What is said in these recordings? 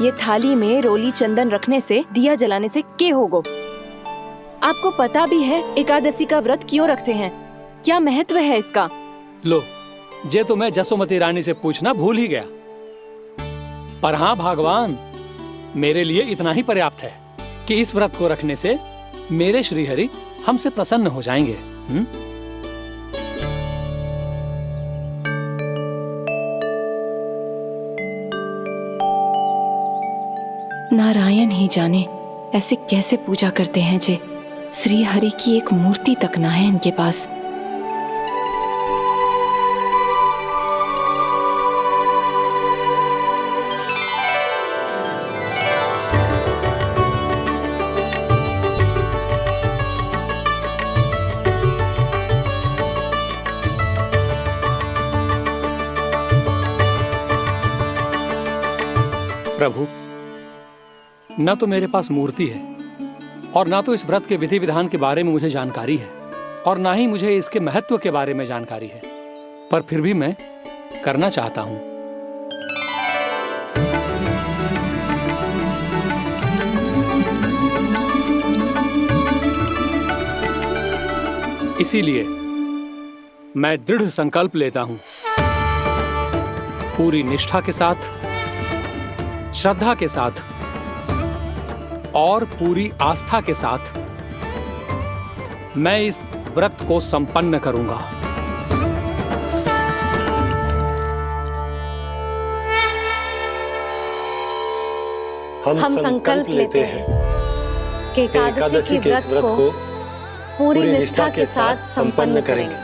ये थाली में रोली चंदन रखने से, दिया जलाने से के होगो। आपको पता भी है एकादशी का व्रत क्यों रखते हैं, क्या महत्व है इसका? लो, जे तो मैं जसोमती रानी से पूछना भूल ही गया। पर हाँ भगवान, मेरे लिए इतना ही पर्याप्त है कि इस व्रत को रखने से मेरे श्रीहरि हमसे प्रसन्न हो जाएंगे। नारायण ही जाने ऐसे कैसे पूजा करते हैं जे श्री हरि की एक मूर्ति तक ना है इनके पास। प्रभु, न तो मेरे पास मूर्ति है और ना तो इस व्रत के विधि विधान के बारे में मुझे जानकारी है और ना ही मुझे इसके महत्व के बारे में जानकारी है, पर फिर भी मैं करना चाहता हूं। इसीलिए मैं दृढ़ संकल्प लेता हूं, पूरी निष्ठा के साथ, श्रद्धा के साथ और पूरी आस्था के साथ मैं इस व्रत को संपन्न करूंगा। हम संकल्प लेते हैं कि एकादशी के व्रत को पूरी निष्ठा के साथ संपन्न करेंगे।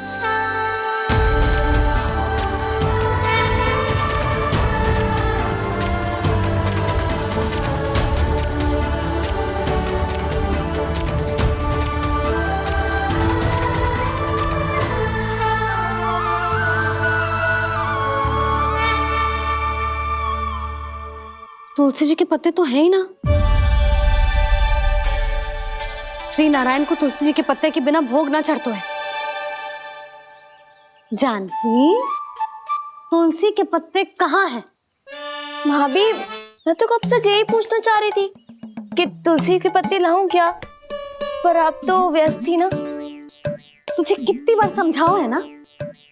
तुलसी जी के पत्ते तो हैं ही ना। श्री नारायण को तुलसी जी के पत्ते के बिना भोग ना चढ़तो है। जानकी, तुलसी के पत्ते कहाँ हैं? भाभी, मैं तो कब से यही पूछना चाह रही थी कि तुलसी के पत्ते लाऊं क्या, पर आप तो व्यस्त थी ना। तुझे कितनी बार समझाओ है ना,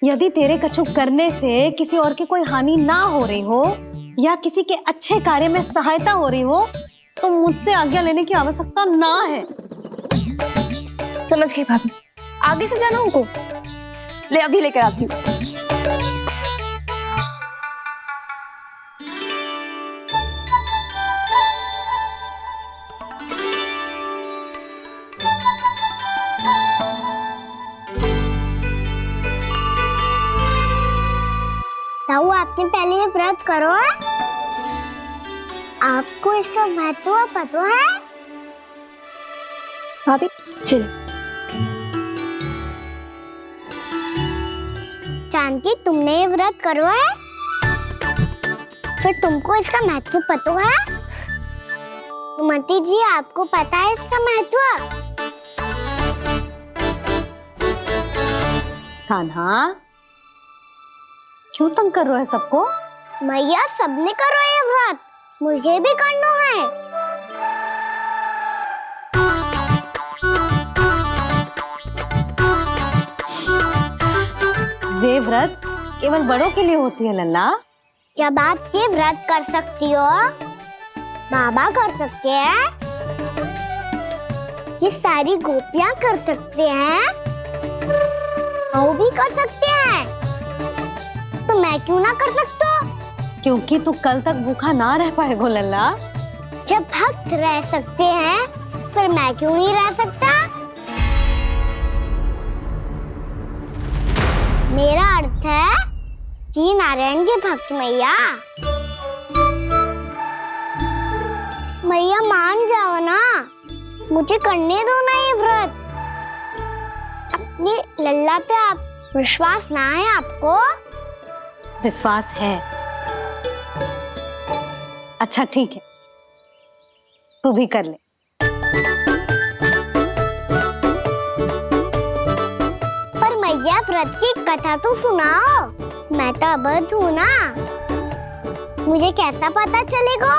यदि तेरे कछु करने से किसी और की कोई हानि ना हो रही हो या किसी के अच्छे कार्य में सहायता हो रही हो तो मुझसे आज्ञा लेने की आवश्यकता ना है। समझ गई भाभी, आगे से जाना उनको। ले अभी लेकर आती हूँ। ताऊ, आपने पहले ये व्रत करो है? आपको इसका महत्व पता है? भाभी चलो। जानकी, तुमने ये व्रत करो है? फिर तुमको इसका महत्व पता है? सुमति जी, आपको पता है इसका महत्व? कान्हा, क्यों तंग कर रहे हो सबको? मैया, सबने करो ये व्रत, मुझे भी करना है। ये व्रत केवल बड़ों के लिए होती है लल्ला। जब आप ये व्रत कर सकती हो, बाबा कर सकते हैं, ये सारी गोपियां कर सकते हैं, वो भी कर सकते हैं, तो मैं क्यों ना कर सकता? क्योंकि तू कल तक भूखा ना रह पाएगा लल्ला। जब भक्त रह सकते हैं, फिर मैं क्यों नहीं रह सकता? मेरा अर्थ है कि नारायण के भक्त मैया। मैया मान जाओ ना, मुझे करने दो ना ये व्रत। अपनी लल्ला पे आप विश्वास ना है आपको? विश्वास है। अच्छा ठीक है, तू भी कर ले। पर मैया, व्रत की कथा तो सुनाओ। मैं तो अबध हूँ ना, मुझे कैसा पता चलेगा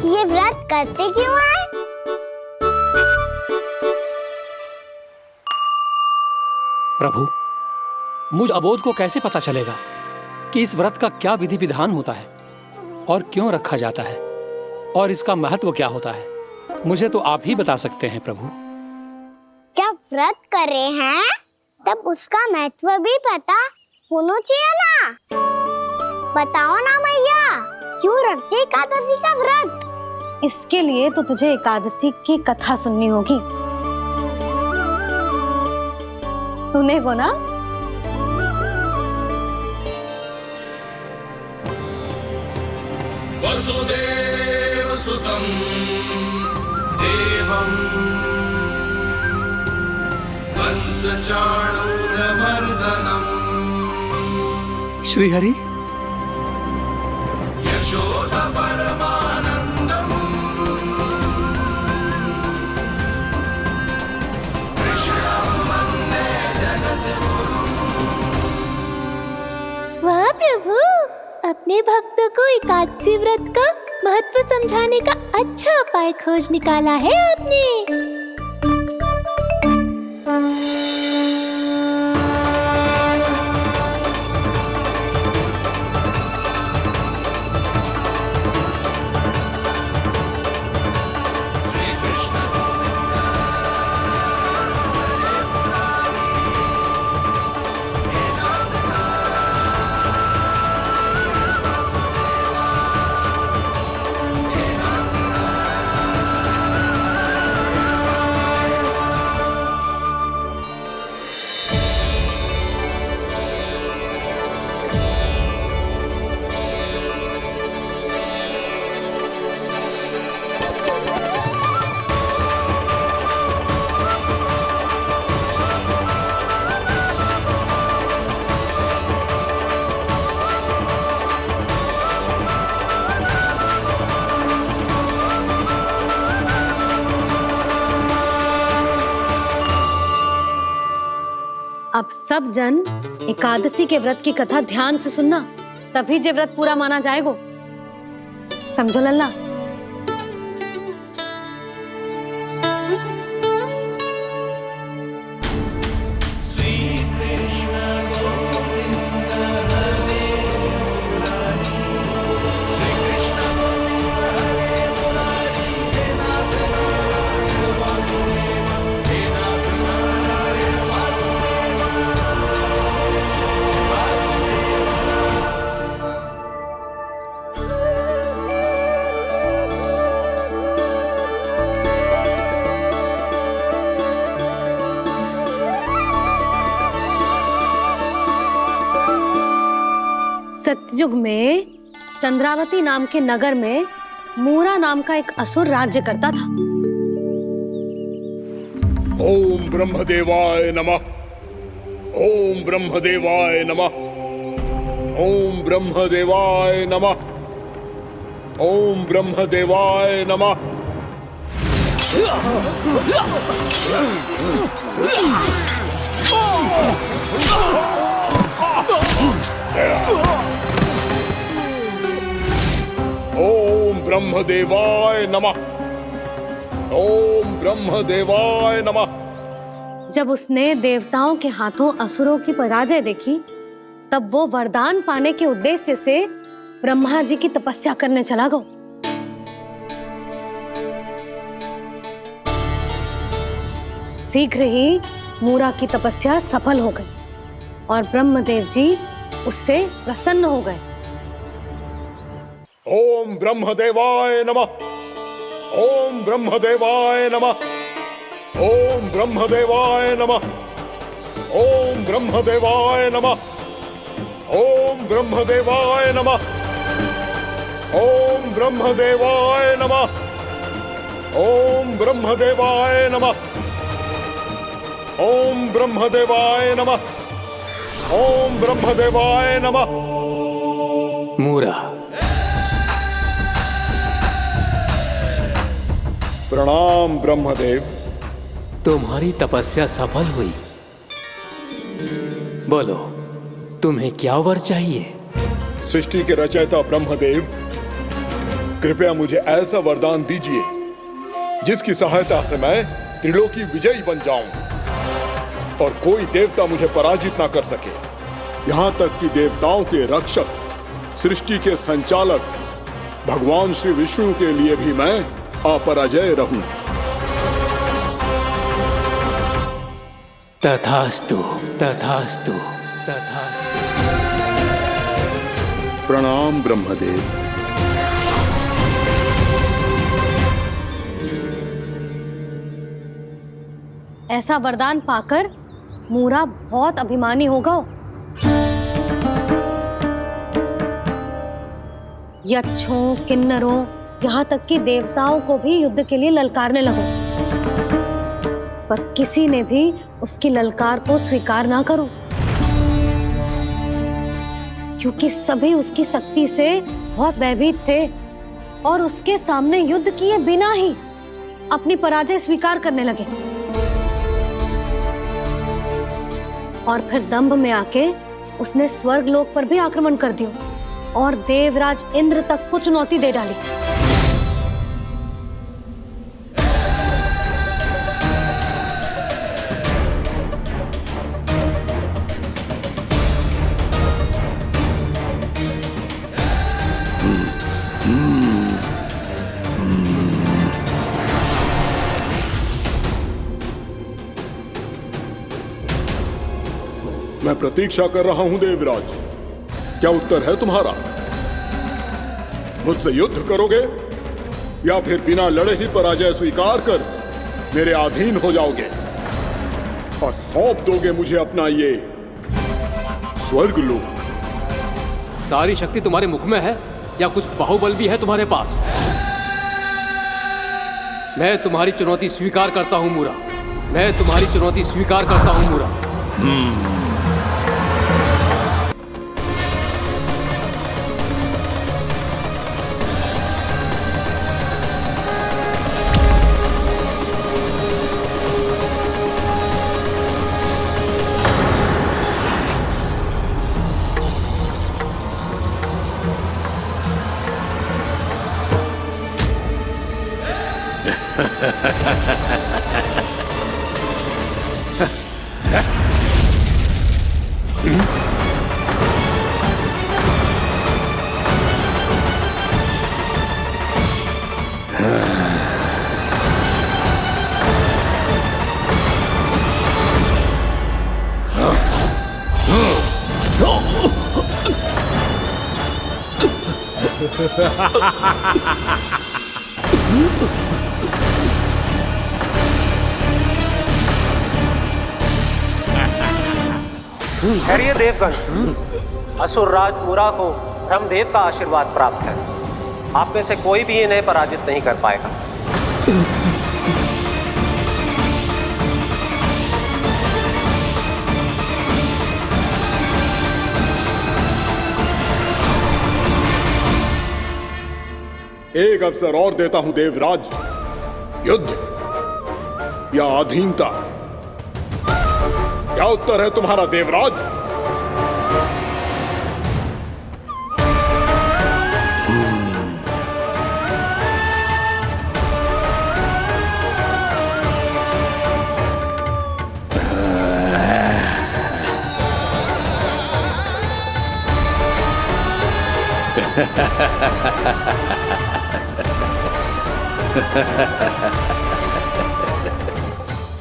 ये व्रत करते क्यों हैं? प्रभु, मुझ अबोध को कैसे पता चलेगा कि इस व्रत का क्या विधि विधान होता है और क्यों रखा जाता है और इसका महत्व क्या होता है? मुझे तो आप ही बता सकते हैं प्रभु। जब व्रत कर रहे हैं तब उसका महत्व भी पता होना चाहिए ना। बताओ ना मैया, क्यों रखते एकादशी का व्रत? इसके लिए तो तुझे एकादशी की कथा सुननी होगी। सुनेगो ना? वसुदेव सुतं देवं कंसचाणूरमर्दनम् श्रीहरि, यशोदा परमानन्दम् कृष्णं वन्दे जगद्गुरुम्। वाह प्रभु, अपने भक्तों को एकादशी व्रत का महत्व समझाने का अच्छा उपाय खोज निकाला है आपने। अब सब जन एकादशी के व्रत की कथा ध्यान से सुनना, तभी जे व्रत पूरा माना जाएगा। समझो लल्ला? सतयुग में चंद्रावती नाम के नगर में मूरा नाम का एक असुर राज्य करता था। ओम ब्रह्मदेवाय नमः। ओम ब्रह्मदेवाय नमः। ओम ब्रह्मदेवाय नमः। ओम ब्रह्मदेवाय नमः। ओम ब्रह्मदेवाय नमः। ओम ब्रह्मदेवाय नमः। जब उसने देवताओं के हाथों असुरों की पराजय देखी, तब वो वरदान पाने के उद्देश्य से ब्रह्मा जी की तपस्या करने चला गया। शीघ्र ही मूरा की तपस्या सफल हो गई और ब्रह्मदेव जी उससे प्रसन्न हो गए। ओम ब्रह्मदेवाय नमः। ओम ब्रह्मदेवाय नमः। ओम ब्रह्मदेवाय नमः। ओम ब्रह्मदेवाय नमः। ओम ब्रह्मदेवाय नमः। ओम ब्रह्मदेवाय नमः। ओम ब्रह्मदेवाय नमः। ओम ब्रह्मदेवाय नमः। ओम ब्रह्मदेवाय नमः। मूरा, प्रणाम ब्रह्मदेव। तुम्हारी तपस्या सफल हुई। बोलो, तुम्हें क्या वर चाहिए? सृष्टि के रचयिता ब्रह्मदेव, कृपया मुझे ऐसा वरदान दीजिए जिसकी सहायता से मैं त्रिलोकी विजयी बन जाऊं और कोई देवता मुझे पराजित ना कर सके, यहां तक कि देवताओं के रक्षक, सृष्टि के संचालक भगवान श्री विष्णु के लिए भी मैं अपराजय रहूं। तथास्तु, तथास्तु, तथास्तु। प्रणाम ब्रह्मदेव। ऐसा वरदान पाकर मूरा बहुत अभिमानी होगा। यक्षों, किन्नरों, यहाँ तक कि देवताओं को भी युद्ध के लिए ललकारने लगो, पर किसी ने भी उसकी ललकार को स्वीकार ना करो, क्योंकि सभी उसकी शक्ति से बहुत भयभीत थे और उसके सामने युद्ध किए बिना ही अपनी पराजय स्वीकार करने लगे और फिर दंभ में आके उसने स्वर्ग लोक पर भी आक्रमण कर दिया और देवराज इंद्र तक को चुनौती दे डाली। मैं प्रतीक्षा कर रहा हूं देवराज, क्या उत्तर है तुम्हारा? मुझसे युद्ध करोगे या फिर बिना लड़े ही पराजय स्वीकार कर मेरे अधीन हो जाओगे और सौंप दोगे मुझे अपना ये स्वर्ग लोक? सारी शक्ति तुम्हारे मुख में है या कुछ बाहुबल भी है तुम्हारे पास? मैं तुम्हारी चुनौती स्वीकार करता हूं मूरा, मैं तुम्हारी चुनौती स्वीकार करता हूं मूरा। ठहरिए देवगण, असुर राज मूरा को ब्रह्मदेव का आशीर्वाद प्राप्त है। आप में से कोई भी इन्हें पराजित नहीं कर पाएगा। एक अवसर और देता हूं देवराज, युद्ध या अधीनता, क्या उत्तर है तुम्हारा देवराज?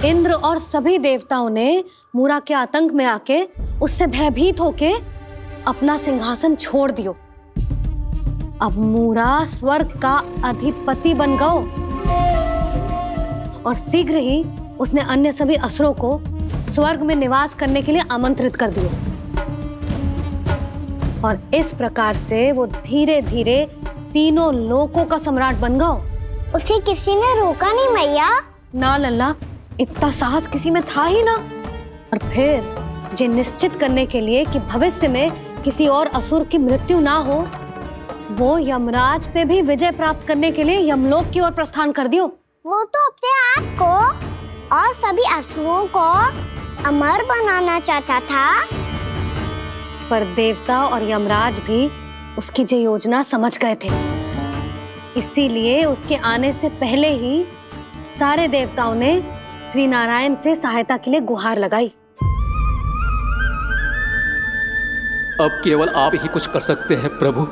इंद्र और सभी देवताओं ने मूरा के आतंक में आके उससे भयभीत होके अपना सिंहासन छोड़ दियो। अब मूरा स्वर्ग का अधिपति बन गयो और शीघ्र ही उसने अन्य सभी असुरों को स्वर्ग में निवास करने के लिए आमंत्रित कर दिया और इस प्रकार से वो धीरे धीरे तीनों लोकों का सम्राट बन गयो। उसे किसी ने रोका नहीं मैया? ना लल्ला, इतना साहस किसी में था ही ना। और फिर ये निश्चित करने के लिए कि भविष्य में किसी और असुर की मृत्यु ना हो, वो यमराज पे भी विजय प्राप्त करने के लिए यमलोक की ओर प्रस्थान कर दियो। वो तो अपने आप को और सभी असुरों को अमर बनाना चाहता था, पर देवता और यमराज भी उसकी ये योजना समझ गए थे इसीलिए उसके आने से पहले ही सारे देवताओं ने श्री नारायण से सहायता के लिए गुहार लगाई। अब केवल आप ही कुछ कर सकते हैं प्रभु।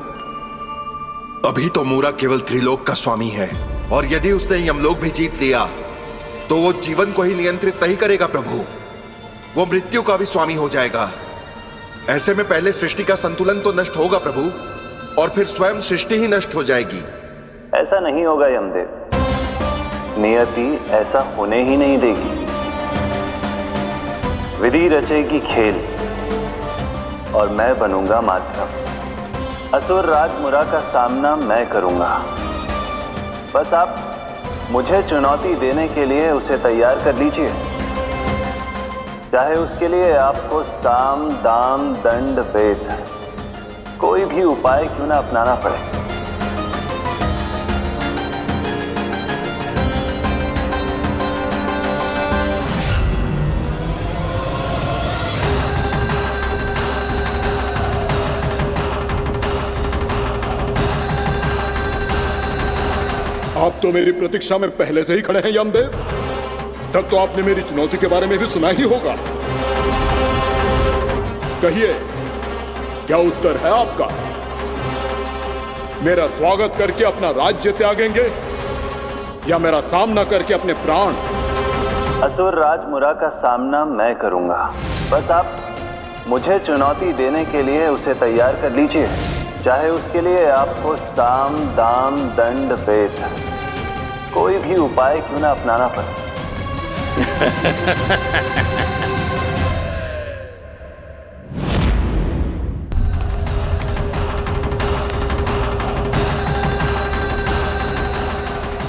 अभी तो मूरा केवल त्रिलोक का स्वामी है, और यदि उसने यमलोक भी जीत लिया तो वो जीवन को ही नियंत्रित नहीं करेगा प्रभु, वो मृत्यु का भी स्वामी हो जाएगा। ऐसे में पहले सृष्टि का संतुलन तो नष्ट होगा प्रभु, और फिर स्वयं सृष्टि ही नष्ट हो जाएगी। ऐसा नहीं होगा यमदेव, नियति ऐसा होने ही नहीं देगी। विधि रचेगी खेल और मैं बनूंगा माध्यम। असुर राज मुरा का सामना मैं करूंगा। बस आप मुझे चुनौती देने के लिए उसे तैयार कर लीजिए, चाहे उसके लिए आपको साम दाम दंड भेद कोई भी उपाय क्यों ना अपनाना पड़े। आप तो मेरी प्रतीक्षा में पहले से ही खड़े हैं यमदेव। तब तो आपने मेरी चुनौती के बारे में भी सुना ही होगा। कहिए, क्या उत्तर है आपका? मेरा स्वागत करके अपना राज्य त्यागेंगे या मेरा सामना करके अपने प्राण? असुर राज मुरा का सामना मैं करूंगा। बस आप मुझे चुनौती देने के लिए उसे तैयार कर लीजिए, चाहे उसके लिए आपको साम दाम दंड भेद कोई भी उपाय क्यों ना अपनाना पड़े।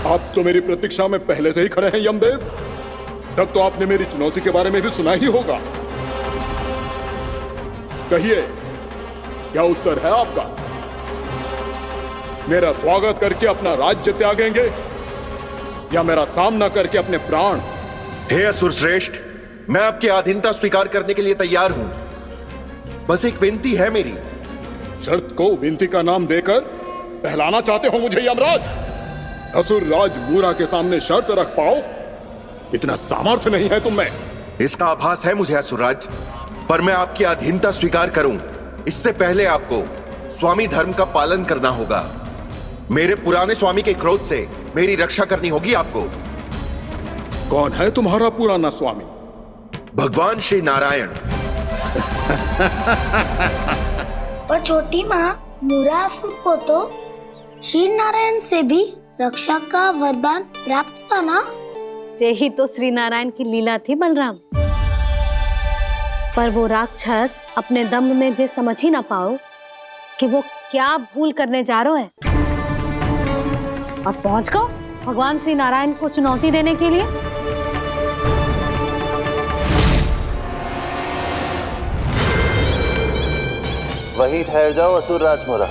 आप तो मेरी प्रतीक्षा में पहले से ही खड़े हैं यमदेव। तब तो आपने मेरी चुनौती के बारे में भी सुना ही होगा। कहिए, क्या उत्तर है आपका? मेरा स्वागत करके अपना राज्य त्यागेंगे या मेरा सामना करके अपने प्राण? हे असुर श्रेष्ठ, मैं आपकी अधीनता स्वीकार करने के लिए तैयार हूं। बस एक विनती है मेरी। शर्त को विनती का नाम देकर पहलाना चाहते हो मुझे यमराज? असुर राज मूरा के सामने शर्त रख पाओ, इतना सामर्थ्य नहीं है तुम में। इसका आभास है मुझे असुरराज, पर मैं आपकी अधीनता स्वीकार करूं इससे पहले आपको स्वामी धर्म का पालन करना होगा। मेरे पुराने स्वामी के क्रोध से मेरी रक्षा करनी होगी आपको। कौन है तुम्हारा पुराना स्वामी? भगवान श्री नारायण। और छोटी माँ मूरासुर को तो श्री नारायण से भी रक्षा का वरदान प्राप्त था ना? यही तो श्री नारायण की लीला थी बलराम। पर वो राक्षस अपने दम में जे समझ ही ना पाओ कि वो क्या भूल करने जा रहा है, और पहुंच गो भगवान श्री नारायण को चुनौती देने के लिए। वहीं ठहर जाओ असुर राज मुरा।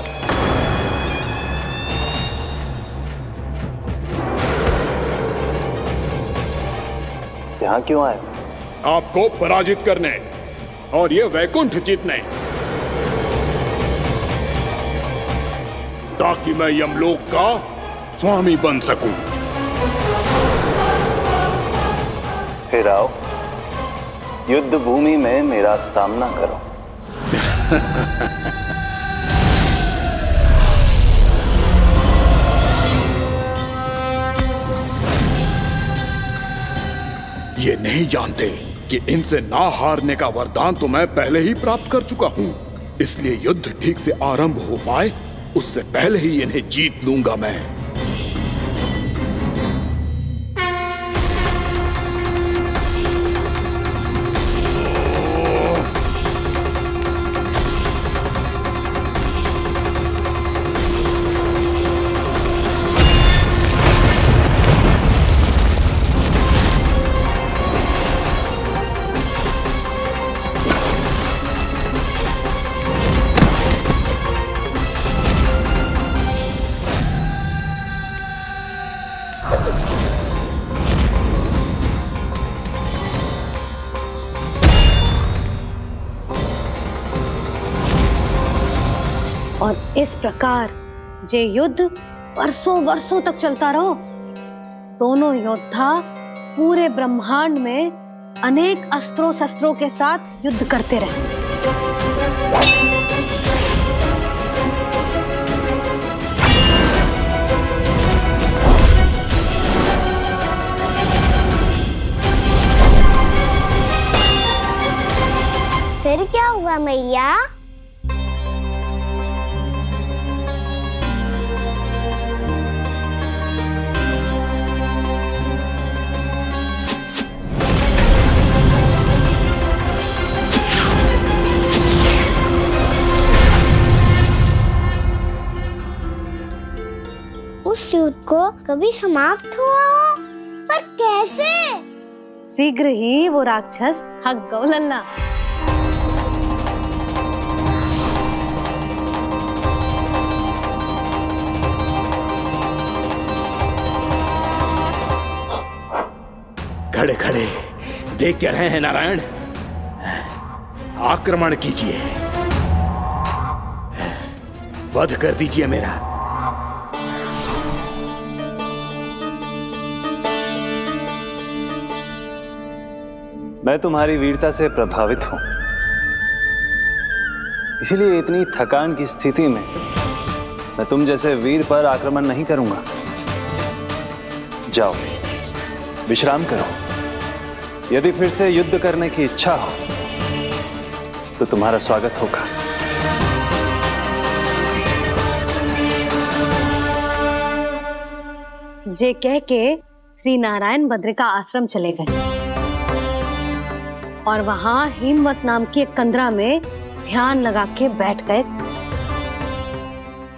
यहाँ क्यों आए? आपको पराजित करने और ये वैकुंठ जीतने, ताकि मैं यमलोक का स्वामी बन सकूं। फिर आओ, युद्ध भूमि में मेरा सामना करो। ये नहीं जानते कि इनसे ना हारने का वरदान तो मैं पहले ही प्राप्त कर चुका हूं, इसलिए युद्ध ठीक से आरंभ हो पाए उससे पहले ही इन्हें जीत लूंगा मैं। और इस प्रकार जे युद्ध वर्षों वर्षों तक चलता रहो। दोनों योद्धा पूरे ब्रह्मांड में अनेक अस्त्रों शस्त्रों के साथ युद्ध करते रहे। फिर क्या हुआ मैया? उस युद्ध को कभी समाप्त हुआ हो, पर कैसे? शीघ्र ही वो राक्षस थक गौ लल्ला। खड़े खड़े देख क्या रहे हैं नारायण? आक्रमण कीजिए, वध कर दीजिए मेरा। मैं तुम्हारी वीरता से प्रभावित हूं, इसीलिए इतनी थकान की स्थिति में मैं तुम जैसे वीर पर आक्रमण नहीं करूंगा। जाओ विश्राम करो। यदि फिर से युद्ध करने की इच्छा हो तो तुम्हारा स्वागत होगा। जे कह के श्री नारायण बद्रिका आश्रम चले गए और वहां हिमवत नाम की एक कंदरा में ध्यान लगा के बैठ गए।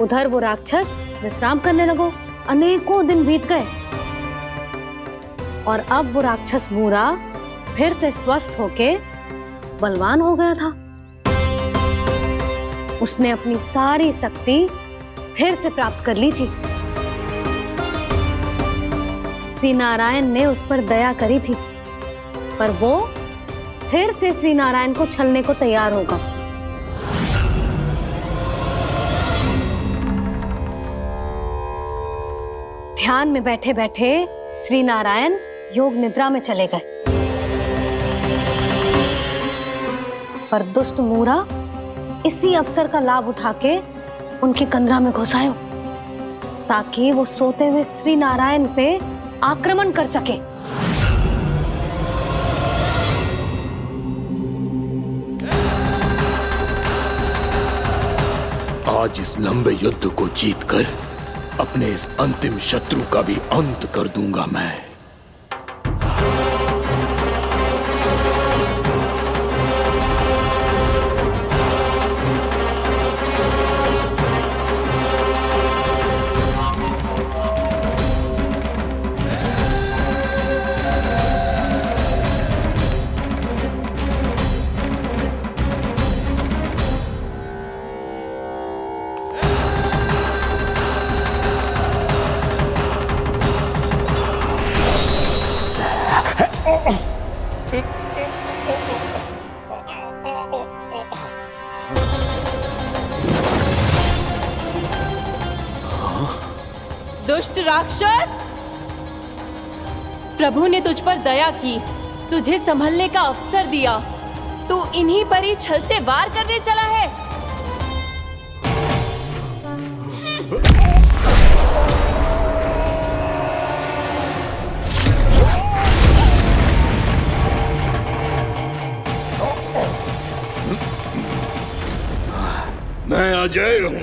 उधर वो राक्षस विश्राम करने लगो। अनेकों दिन बीत गए और अब वो राक्षस मूरा फिर से स्वस्थ होके बलवान हो गया था। उसने अपनी सारी शक्ति फिर से प्राप्त कर ली थी। श्री नारायण ने उस पर दया करी थी, पर वो फिर से श्री नारायण को छलने को तैयार होगा। ध्यान में बैठे बैठे श्री नारायण योग निद्रा में चले गए, पर दुष्ट मूरा इसी अवसर का लाभ उठा के उनकी कंदरा में घुस आयो ताकि वो सोते हुए श्री नारायण पे आक्रमण कर सके। आज इस लंबे युद्ध को जीतकर अपने इस अंतिम शत्रु का भी अंत कर दूंगा मैं। दुष्ट राक्षस, प्रभु ने तुझ पर दया की, तुझे संभलने का अवसर दिया। तू इन्हीं पर ही छल से वार करने चला है। मैं अजय हूँ,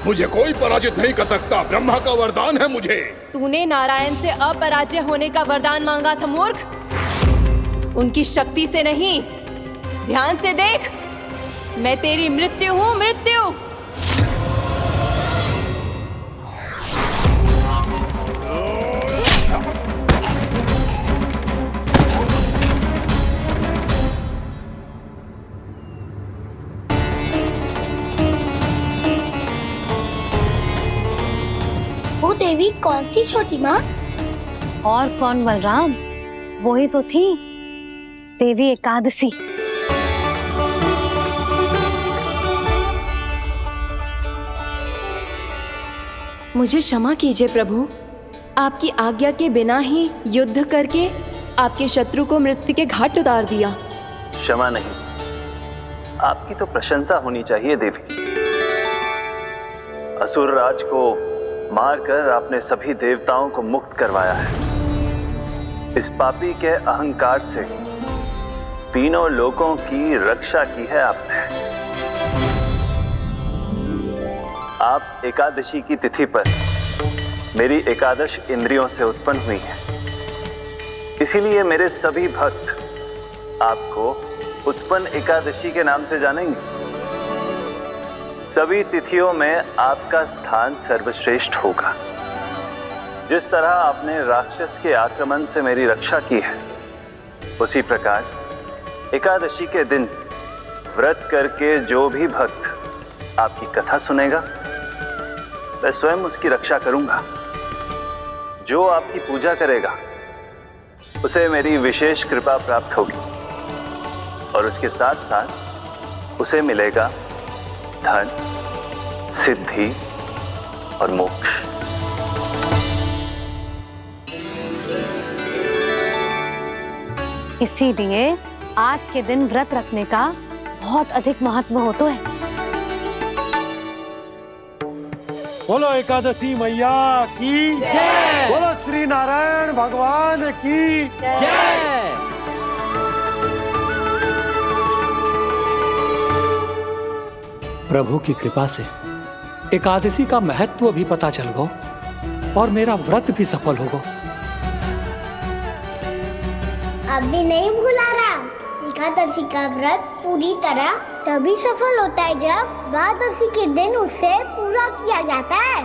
मुझे कोई पराजित नहीं कर सकता। ब्रह्मा का वरदान है मुझे। तूने नारायण से अपराजय होने का वरदान मांगा था मूर्ख, उनकी शक्ति से नहीं। ध्यान से देख, मैं तेरी मृत्यु हूँ, मृत्यु। वो देवी कौन थी छोटी माँ? और कौन बलराम, वही तो थी देवी एकादशी। मुझे क्षमा कीजिए प्रभु, आपकी आज्ञा के बिना ही युद्ध करके आपके शत्रु को मृत्यु के घाट उतार दिया। क्षमा नहीं, आपकी तो प्रशंसा होनी चाहिए देवी। असुर राज को मारकर आपने सभी देवताओं को मुक्त करवाया है। इस पापी के अहंकार से तीनों लोकों की रक्षा की है आपने। आप एकादशी की तिथि पर मेरी एकादश इंद्रियों से उत्पन्न हुई हैं। इसीलिए मेरे सभी भक्त आपको उत्पन्न एकादशी के नाम से जानेंगे। सभी तिथियों में आपका स्थान सर्वश्रेष्ठ होगा। जिस तरह आपने राक्षस के आक्रमण से मेरी रक्षा की है, उसी प्रकार एकादशी के दिन व्रत करके जो भी भक्त आपकी कथा सुनेगा, मैं स्वयं उसकी रक्षा करूंगा। जो आपकी पूजा करेगा उसे मेरी विशेष कृपा प्राप्त होगी और उसके साथ साथ उसे मिलेगा धन, सिद्धि और मोक्ष। इसीलिए आज के दिन व्रत रखने का बहुत अधिक महत्व होता है। बोलो एकादशी मैया की जय। बोलो श्री नारायण भगवान की जय। प्रभु की कृपा से एकादशी का महत्व भी पता चल गो और मेरा व्रत भी सफल होगा। अभी नहीं भूला राम, एकादशी का व्रत पूरी तरह तभी सफल होता है जब द्वादशी के दिन उसे पूरा किया जाता है।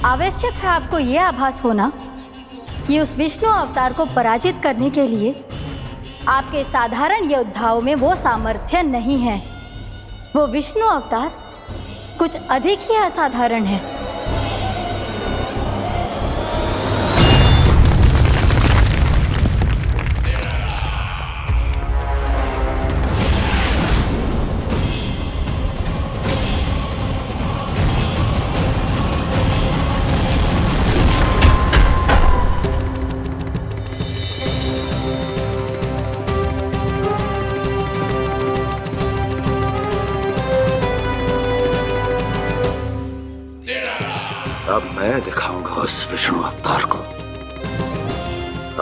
आवश्यक है आपको यह आभास होना कि उस विष्णु अवतार को पराजित करने के लिए आपके साधारण योद्धाओं में वो सामर्थ्य नहीं है। वो विष्णु अवतार कुछ अधिक ही असाधारण है। अब मैं दिखाऊंगा उस विष्णु अवतार को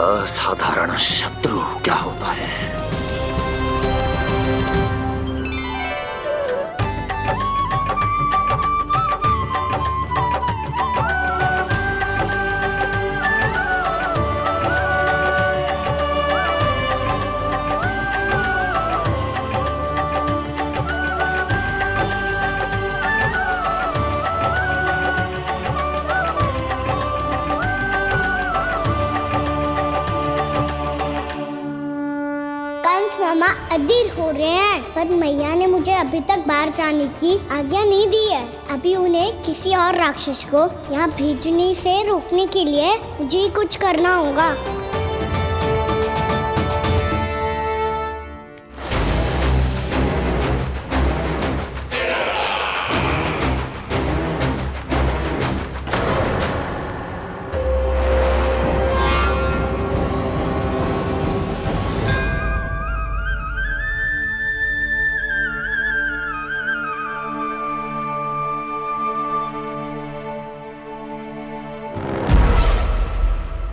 असाधारण शत्रु क्या होता है। मामा अधीर हो रहे हैं, पर मैया ने मुझे अभी तक बाहर जाने की आज्ञा नहीं दी है। अभी उन्हें किसी और राक्षस को यहाँ भेजने से रोकने के लिए मुझे ही कुछ करना होगा।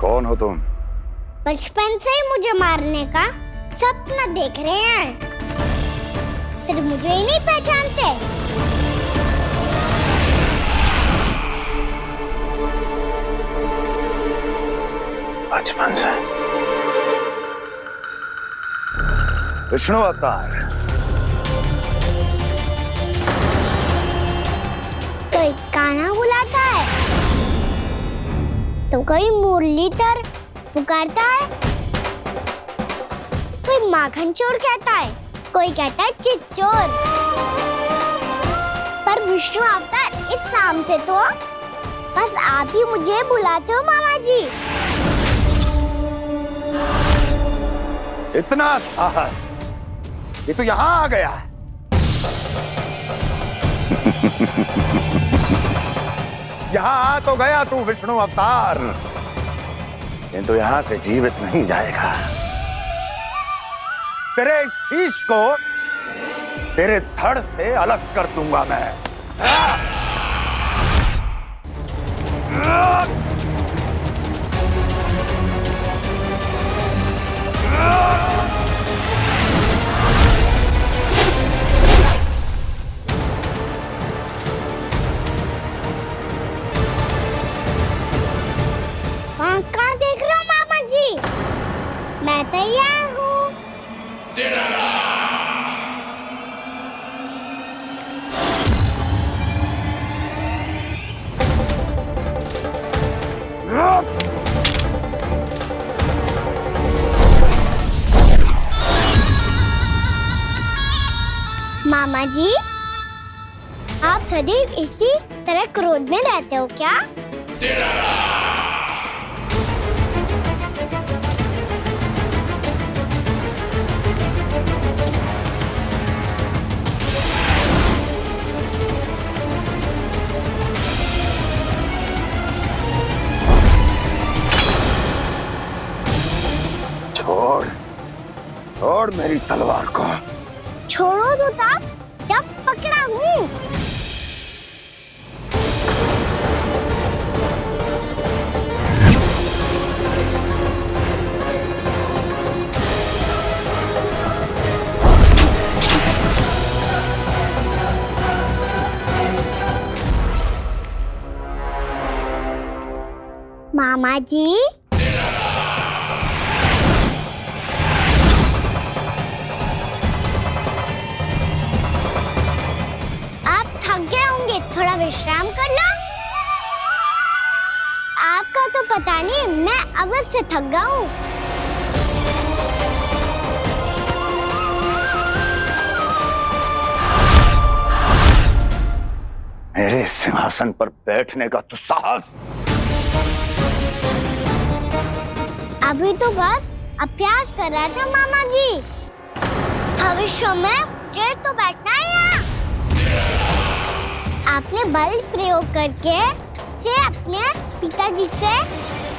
कौन हो तुम? बचपन से ही मुझे मारने का सपना देख रहे हैं, सिर्फ मुझे ही नहीं पहचानते। बचपन से विष्णु अवतार। कोई कान्हा बुलाता है तो कोई मुरलीधर पुकारता है, कोई माखन चोर कहता है, कोई कहता है चिच्चोर। पर विष्णु अवतार इस नाम से तो बस आप ही मुझे बुलाते हो मामा जी। इतना साहस कि तू यहां आ गया। यहां आ तो गया तू विष्णु अवतार, किंतु यहां से जीवित नहीं जाएगा। तेरे इस शीश को तेरे धड़ से अलग कर दूंगा मैं। कहाँ देख रहे हो मामा जी? मैं तैयार हूँ। मामा जी, आप सदैव इसी तरह क्रोध में रहते हो क्या? छोड़ छोड़ मेरी तलवार को। छोड़ो तो तब जब पकड़ा हूँ। मामा जी, थोड़ा विश्राम कर लो। आपका तो पता नहीं, मैं अवश्य थक गया हूँ। मेरे सिंहासन पर बैठने का तो साहस। अभी तो बस अभ्यास कर रहा था मामा जी। भविष्य में मुझे तो बैठना है यहाँ। आपने बल प्रयोग करके से अपने पिताजी से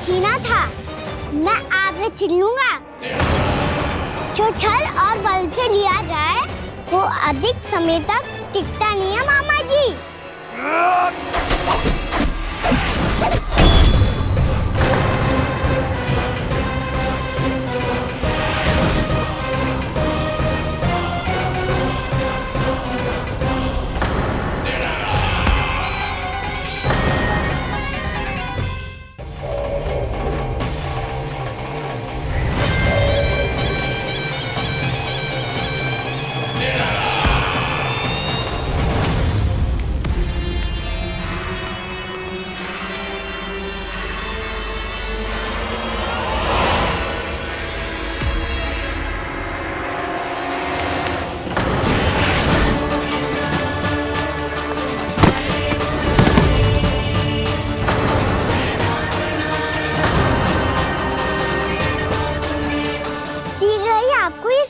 छीना था। मैं आपसे छीन लूंगा। जो छल और बल से लिया जाए वो अधिक समय तक टिकता नहीं है मामा जी।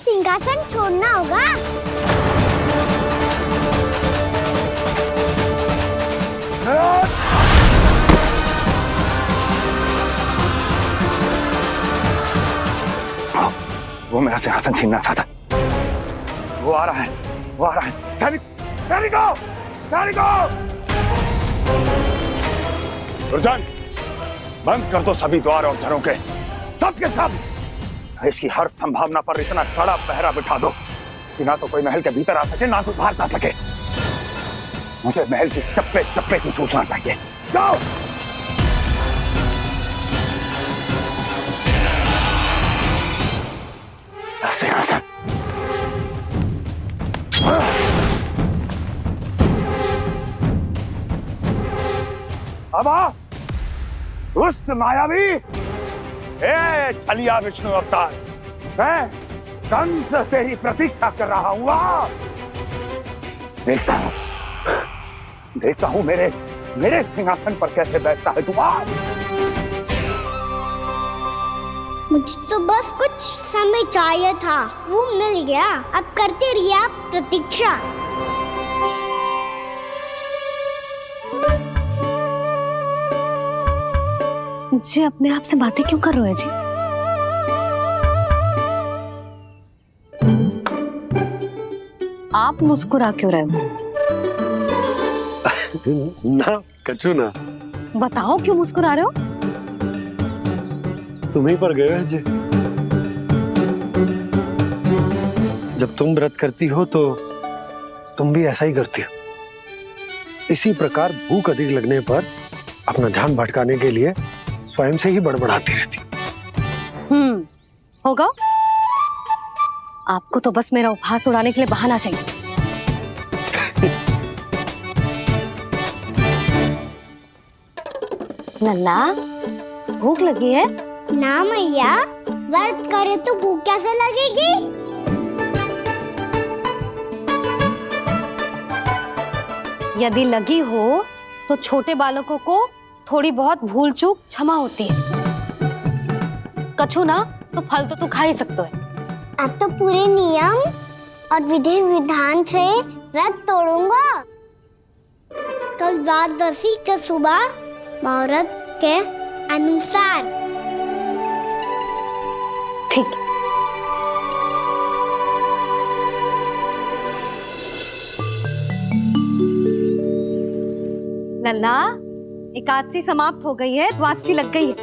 सिंहासन छोड़ना होगा। वो मेरा सिंहासन छीनना चाहता। वो आ रहा है, वो आ रहा है। सैनिकों, दुर्जन, बंद कर दो सभी द्वार और झरों के, सब के सब। इसकी हर संभावना पर इतना कड़ा पहरा बिठा दो कि ना तो कोई महल के भीतर आ सके, ना कोई बाहर जा सके। मुझे महल की चप्पे चप्पे की सूचना चाहिए। जाओ। सिंहासन। अब आ, दुष्ट मायावी, ए छलिया विष्णु अवतार, मैं कंस तेरी प्रतीक्षा कर रहा हूँ। देखता हूँ मेरे सिंहासन पर कैसे बैठता है तू। मुझे तो बस कुछ समय चाहिए था, वो मिल गया। अब करते रहिए आप प्रतीक्षा। जी अपने आप से बातें क्यों कर रहे हैं जी? आप मुस्कुरा क्यों रहे हो? ना कछु ना। बताओ क्यों मुस्कुरा रहे हो? तुम्हीं पर गए हैं जी। जब तुम व्रत करती हो तो तुम भी ऐसा ही करती हो। इसी प्रकार भूख अधिक लगने पर अपना ध्यान भटकाने के लिए स्वयं से ही बड़बड़ाती रहती। होगा। आपको तो बस मेरा उपहास उड़ाने के लिए बहाना चाहिए। लल्ला, भूख लगी है? ना मैया, व्रत करे तो भूख कैसे लगेगी? यदि लगी हो तो छोटे बालकों को थोड़ी बहुत भूल चूक क्षमा होती है। कछु ना तो फल तो तू खा ही सकते है। अब तो पूरे नियम और विधि विधान से व्रत तोड़ूंगा। कल द्वादशी के सुबह मुहूर्त के अनुसार। ठीक। लल्ला, एकादशी समाप्त हो गई है, द्वादशी लग गई है।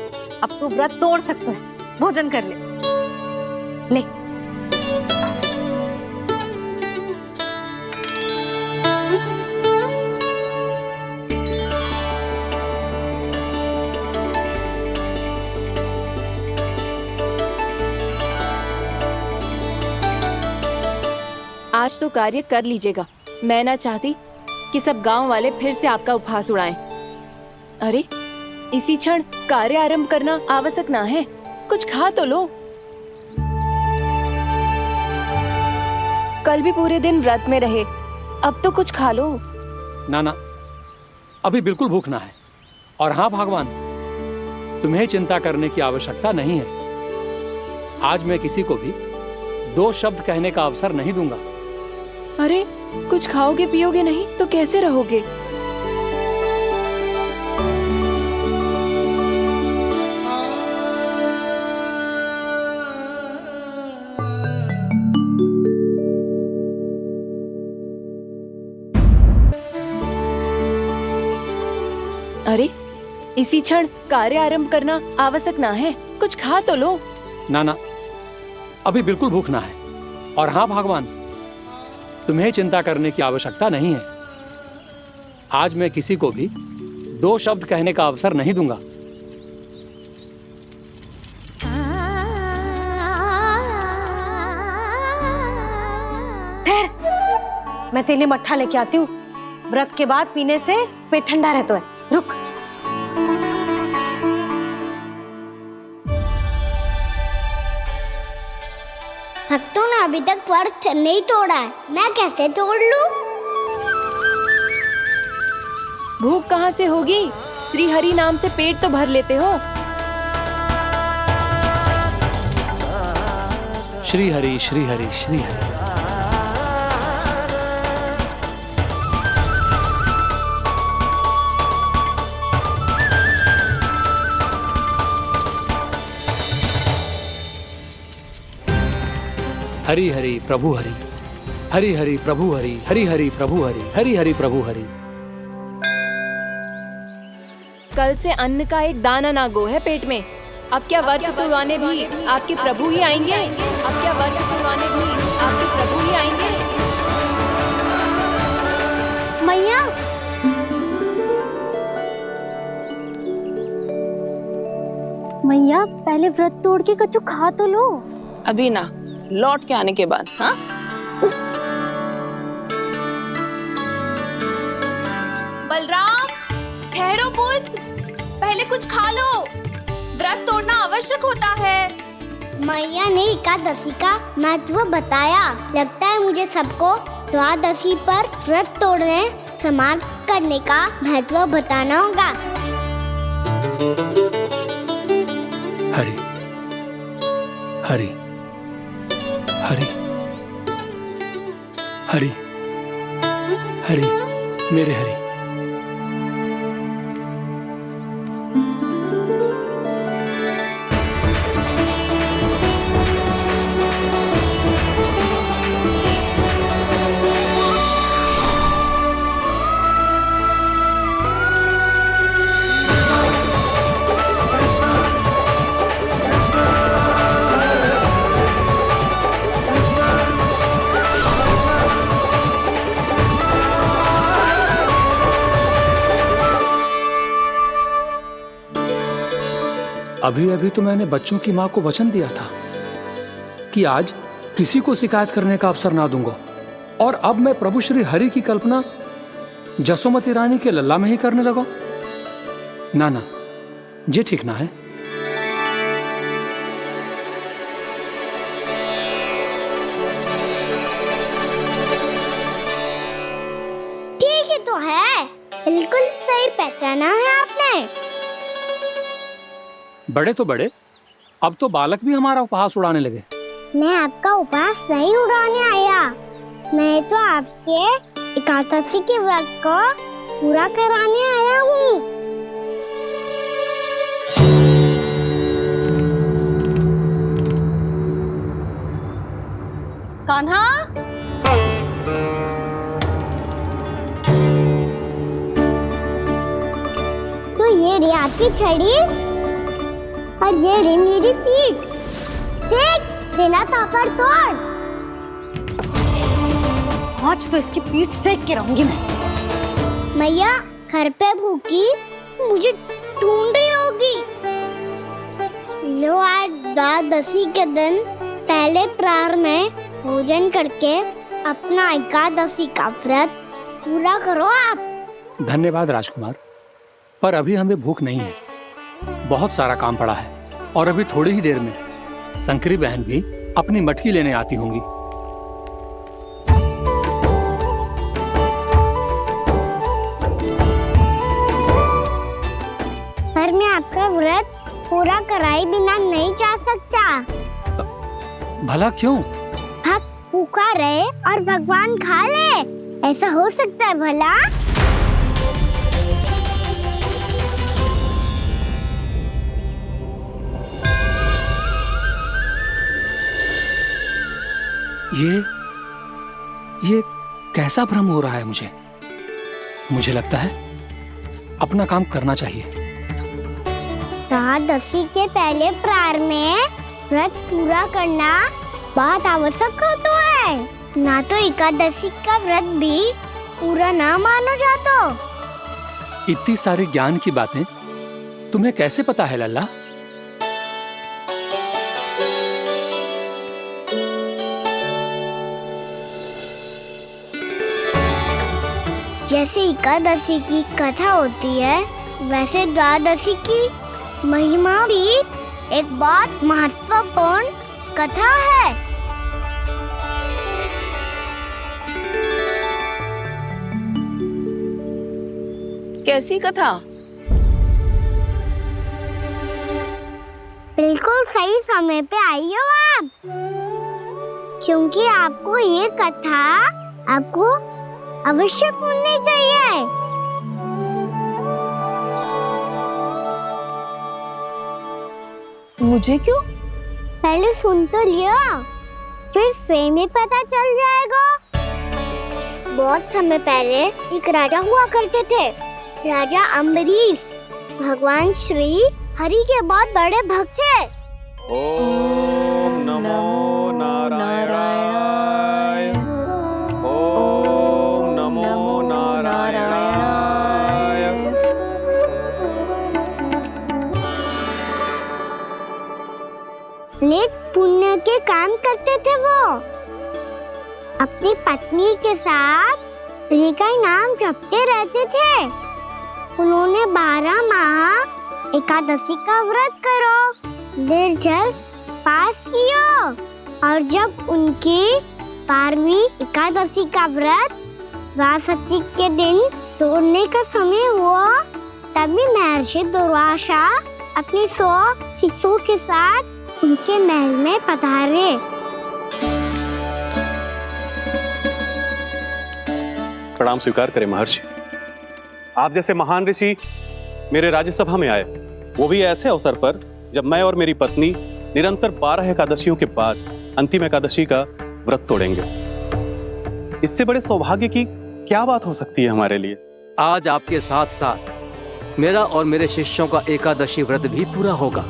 अब तू व्रत तोड़ सकते है। भोजन कर ले। ले। आज तो कार्य कर लीजिएगा। मैं ना चाहती कि सब गांव वाले फिर से आपका उपहास उड़ाएं। अरे, इसी क्षण कार्य आरंभ करना आवश्यक ना है। कुछ खा तो लो। कल भी पूरे दिन व्रत में रहे, अब तो कुछ खा लो। ना ना, अभी बिल्कुल भूख ना है। और हाँ भगवान, तुम्हें चिंता करने की आवश्यकता नहीं है। आज मैं किसी को भी 2 शब्द कहने का अवसर नहीं दूंगा। अरे, कुछ खाओगे पियोगे नहीं तो कैसे रहोगे? अरे, इसी क्षण कार्य आरंभ करना आवश्यक ना है। कुछ खा तो लो। ना ना, अभी बिल्कुल भूख ना है। और हाँ भगवान, तुम्हें चिंता करने की आवश्यकता नहीं है। आज मैं किसी को भी 2 शब्द कहने का अवसर नहीं दूंगा। ठहर, मैं तेरे लिए मट्ठा लेके आती हूँ। व्रत के बाद पीने से पेट ठंडा रहता है। रुक। भक्तों ने अभी तक व्रत नहीं तोड़ा है, मैं कैसे तोड़ लूं? भूख कहाँ से होगी? श्री हरि नाम से पेट तो भर लेते हो। श्री हरि श्री हरि श्री हरि। हरि हरि प्रभु हरि, हरि हरि प्रभु हरि, हरि हरि प्रभु हरि, हरि हरि प्रभु हरि। कल से अन्न का एक दाना ना गो है पेट में। अब क्या व्रत तुड़वाने भी आपके प्रभु ही आएंगे? अब क्या व्रत तुड़वाने भी आपके प्रभु ही आएंगे? मैया, मैया पहले व्रत तोड़ के कछु खा तो लो। अभी ना, लौट के आने के बाद। हाँ, बलराम, ठहरो पुत्र, पहले कुछ खा लो। व्रत तोड़ना आवश्यक होता है। मैया ने एकादशी का महत्व बताया। लगता है मुझे सबको द्वादशी पर व्रत तोड़ने समाप्त करने का महत्व बताना होगा। हरि हरि हरि हरि हरि मेरे हरि। अभी अभी तो मैंने बच्चों की मां को वचन दिया था कि आज किसी को शिकायत करने का अवसर ना दूंगा, और अब मैं प्रभु श्री हरि की कल्पना जसोमती रानी के लल्ला में ही करने लगा। ना ना, ये ठीक ना है। ठीक ही तो है, बिल्कुल सही पहचाना है आपने। बड़े तो बड़े, अब तो बालक भी हमारा उपहास उड़ाने लगे। मैं आपका उपहास नहीं उड़ाने आया, मैं तो आपके एकादशी के व्रत को पूरा कराने आया हूँ। कान्हा, तो ये रही आपकी छड़ी और ये रही मेरी पीठ। सेक देना तापड़ तोड़। आज तो इसकी पीठ सेक के रहूंगी मैं। मैया घर पे भूखी मुझे ढूंढ रही होगी। लो, आज द्वादशी के दिन पहले प्रहर में भोजन करके अपना एकादशी का व्रत पूरा करो आप। धन्यवाद राजकुमार, पर अभी हमें भूख नहीं है। बहुत सारा काम पड़ा है, और अभी थोड़ी ही देर में शंकरी बहन भी अपनी मटकी लेने आती होंगी। पर मैं आपका व्रत पूरा कराए बिना नहीं जा सकता। भला क्यों? भक्त भूखा रहे और भगवान खा ले, ऐसा हो सकता है भला? ये कैसा भ्रम हो रहा है मुझे? मुझे लगता है अपना काम करना चाहिए। द्वादशी के पहले प्रहर में व्रत पूरा करना बहुत आवश्यक होता है, ना तो एकादशी का व्रत भी पूरा ना माना जाता। इतनी सारी ज्ञान की बातें तुम्हें कैसे पता है लल्ला? जैसे एकादशी की कथा होती है, वैसे द्वादशी की महिमा भी एक बहुत महत्वपूर्ण कथा है। कैसी कथा? बिल्कुल सही समय पे आई हो आप, क्योंकि आपको ये कथा आपको अवश्य सुननी चाहिए। मुझे क्यों? पहले सुन तो लिया, फिर स्वयं ही पता चल जाएगा। बहुत समय पहले एक राजा हुआ करते थे, राजा अम्बरीश। भगवान श्री हरि के बहुत बड़े भक्त थे। ओम नमो नारायणाय। ओम नमो नारायणाय। नेक पुण्य के काम करते थे वो। अपनी पत्नी के साथ हरि का नाम जपते रहते थे। उन्होंने 12 माह एकादशी का व्रत करो निर्जल पास किया, और जब उनकी 12वीं एकादशी का व्रत द्वादशी के दिन तोड़ने का समय हुआ, तभी महर्षि दुर्वासा अपनी 100 शिष्यों के साथ उनके महल में पधारे। प्रणाम स्वीकार करें महर्षि। आप जैसे महान ऋषि मेरे राज्यसभा में आए, वो भी ऐसे अवसर पर जब मैं और मेरी पत्नी निरंतर 12 एकादशियों के बाद अंतिम एकादशी का व्रत तोड़ेंगे। इससे बड़े सौभाग्य की क्या बात हो सकती है हमारे लिए। आज आपके साथ साथ मेरा और मेरे शिष्यों का एकादशी व्रत भी पूरा होगा।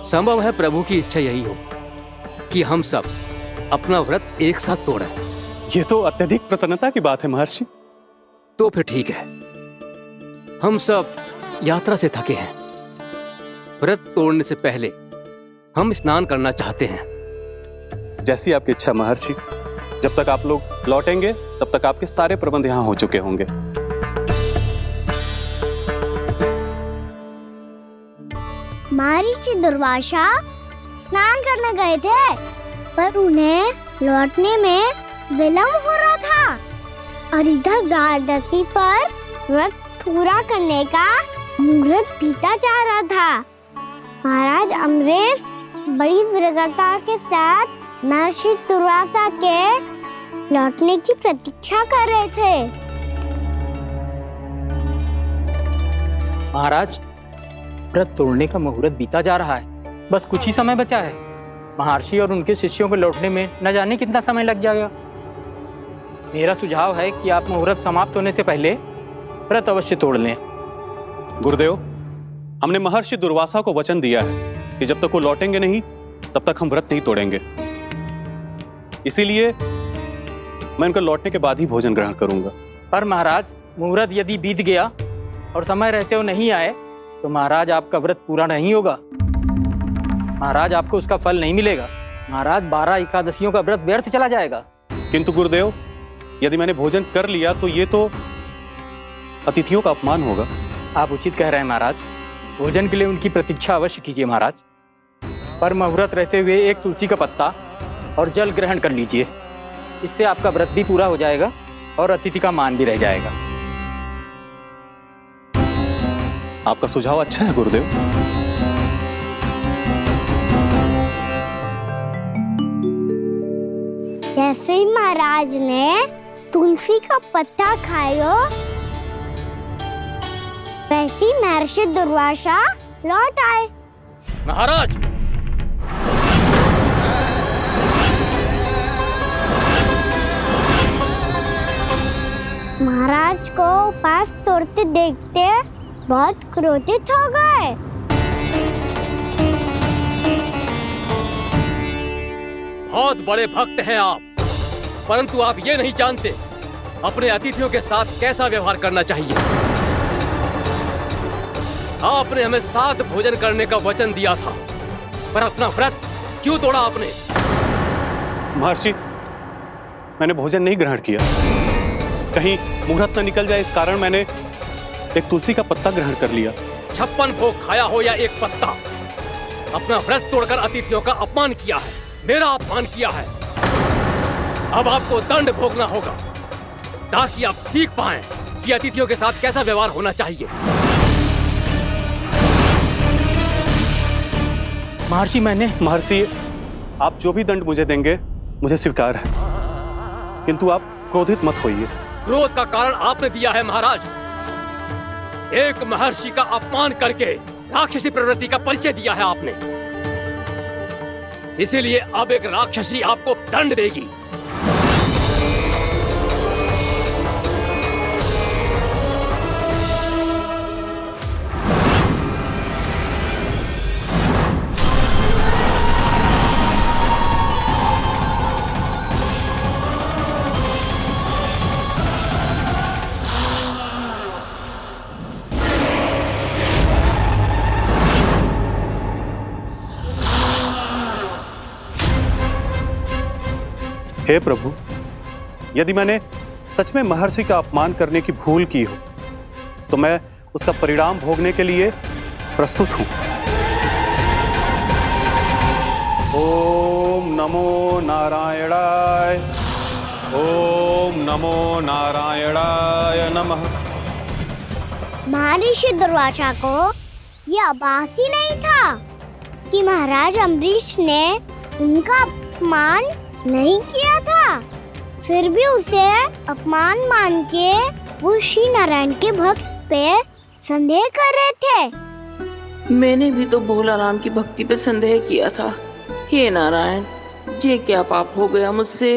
संभव है प्रभु की इच्छा यही हो कि हम सब अपना व्रत एक साथ तोड़ें। ये तो अत्यधिक प्रसन्नता की बात है महर्षि। तो फिर ठीक है, हम सब यात्रा से थके हैं। व्रत तोड़ने से पहले हम स्नान करना चाहते हैं। जैसी आपकी इच्छा महर्षि। जब तक आप लोग लौटेंगे तब तक आपके सारे प्रबंध यहाँ हो चुके होंगे। महर्षि दुर्वासा स्नान करने गए थे, पर उन्हें लौटने में विलंब हो रहा था और इधर द्वादशी पर व्रत पूरा करने का मुहूर्त बीता जा रहा था। महाराज अमरेश बड़ी विरगता के साथ महर्षि दुर्वासा के लौटने की प्रतीक्षा कर रहे थे। महाराज, व्रत तोड़ने का मुहूर्त बीता जा रहा है। बस कुछ ही समय बचा है। महर्षि और उनके शिष्यों को लौटने में न जाने कितना समय लग जाएगा। मेरा सुझाव है कि आप मुहूर्त समाप्त होने से पहले व्रत अवश्य तोड़ लें। गुरुदेव, हमने महर्षि दुर्वासा को वचन दिया है कि जब तक वो लौटेंगे नहीं तब तक हम व्रत नहीं तोड़ेंगे। इसीलिए मैं उनके लौटने के बाद ही भोजन ग्रहण करूंगा। पर महाराज, मुहूर्त यदि बीत गया और समय रहते हुए नहीं आए तो महाराज आपका व्रत पूरा नहीं होगा। महाराज, आपको उसका फल नहीं मिलेगा। महाराज, 12 एकादशियों का व्रत व्यर्थ चला जाएगा। किंतु गुरुदेव, यदि मैंने भोजन कर लिया तो ये तो अतिथियों का अपमान होगा। आप उचित कह रहे हैं महाराज। भोजन के लिए उनकी प्रतीक्षा अवश्य कीजिए महाराज। पर मुहूर्त रहते हुए एक तुलसी का पत्ता और जल ग्रहण कर लीजिए। इससे आपका व्रत भी पूरा हो जाएगा और अतिथि का मान भी रह जाएगा। आपका सुझाव अच्छा है गुरुदेव। जैसे ही महाराज ने तुलसी का पत्ता खाया, वैसे ही महर्षि दुर्वासा लौट आए। महाराज, महाराज को उपास तोड़ते देखते बहुत क्रोधित हो गए। बहुत बड़े भक्त हैं आप, परंतु आप ये नहीं जानते अपने अतिथियों के साथ कैसा व्यवहार करना चाहिए। आपने हमें साथ भोजन करने का वचन दिया था, पर अपना व्रत क्यों तोड़ा आपने? महर्षि, मैंने भोजन नहीं ग्रहण किया। कहीं मुहूर्त न निकल जाए इस कारण मैंने एक तुलसी का पत्ता ग्रहण कर लिया। 56 भोग खाया हो या एक पत्ता, अपना व्रत तोड़कर अतिथियों का अपमान किया है, मेरा अपमान किया है। अब आपको दंड भोगना होगा ताकि आप सीख पाएं कि अतिथियों के साथ कैसा व्यवहार होना चाहिए। महर्षि, आप जो भी दंड मुझे देंगे मुझे स्वीकार है, किंतु आप क्रोधित मत होइए। क्रोध का कारण आपने दिया है महाराज। एक महर्षि का अपमान करके राक्षसी प्रवृत्ति का परिचय दिया है आपने। इसीलिए अब एक राक्षसी आपको दंड देगी। हे प्रभु, यदि मैंने सच में महर्षि का अपमान करने की भूल की हो तो मैं उसका परिणाम भोगने के लिए प्रस्तुत हूं। ओम नमो नारायणाय, ओम नमो नारायणाय नमः। महर्षि दुर्वासा को यह आभास ही नहीं था कि महाराज अम्बरीश ने उनका अपमान नहीं किया था, फिर भी उसे अपमान मान के वो श्री नारायण के भक्त पे संदेह कर रहे थे। मैंने भी तो भोला राम की भक्ति पे संदेह किया था। हे नारायण, ये क्या पाप हो गया मुझसे।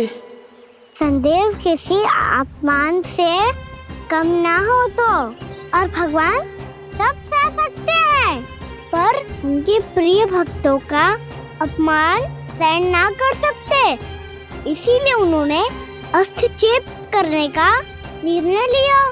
संदेह किसी अपमान से कम ना हो तो, और भगवान सब सह सकते हैं, पर उनके प्रिय भक्तों का अपमान सहन ना कर सकते, इसीलिए उन्होंने अस्थिचेप करने का निर्णय लिया।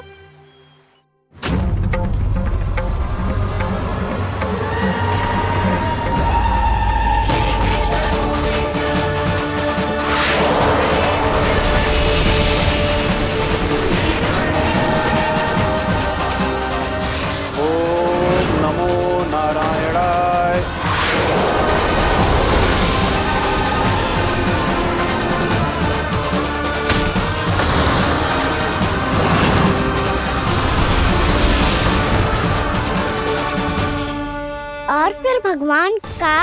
और फिर भगवान का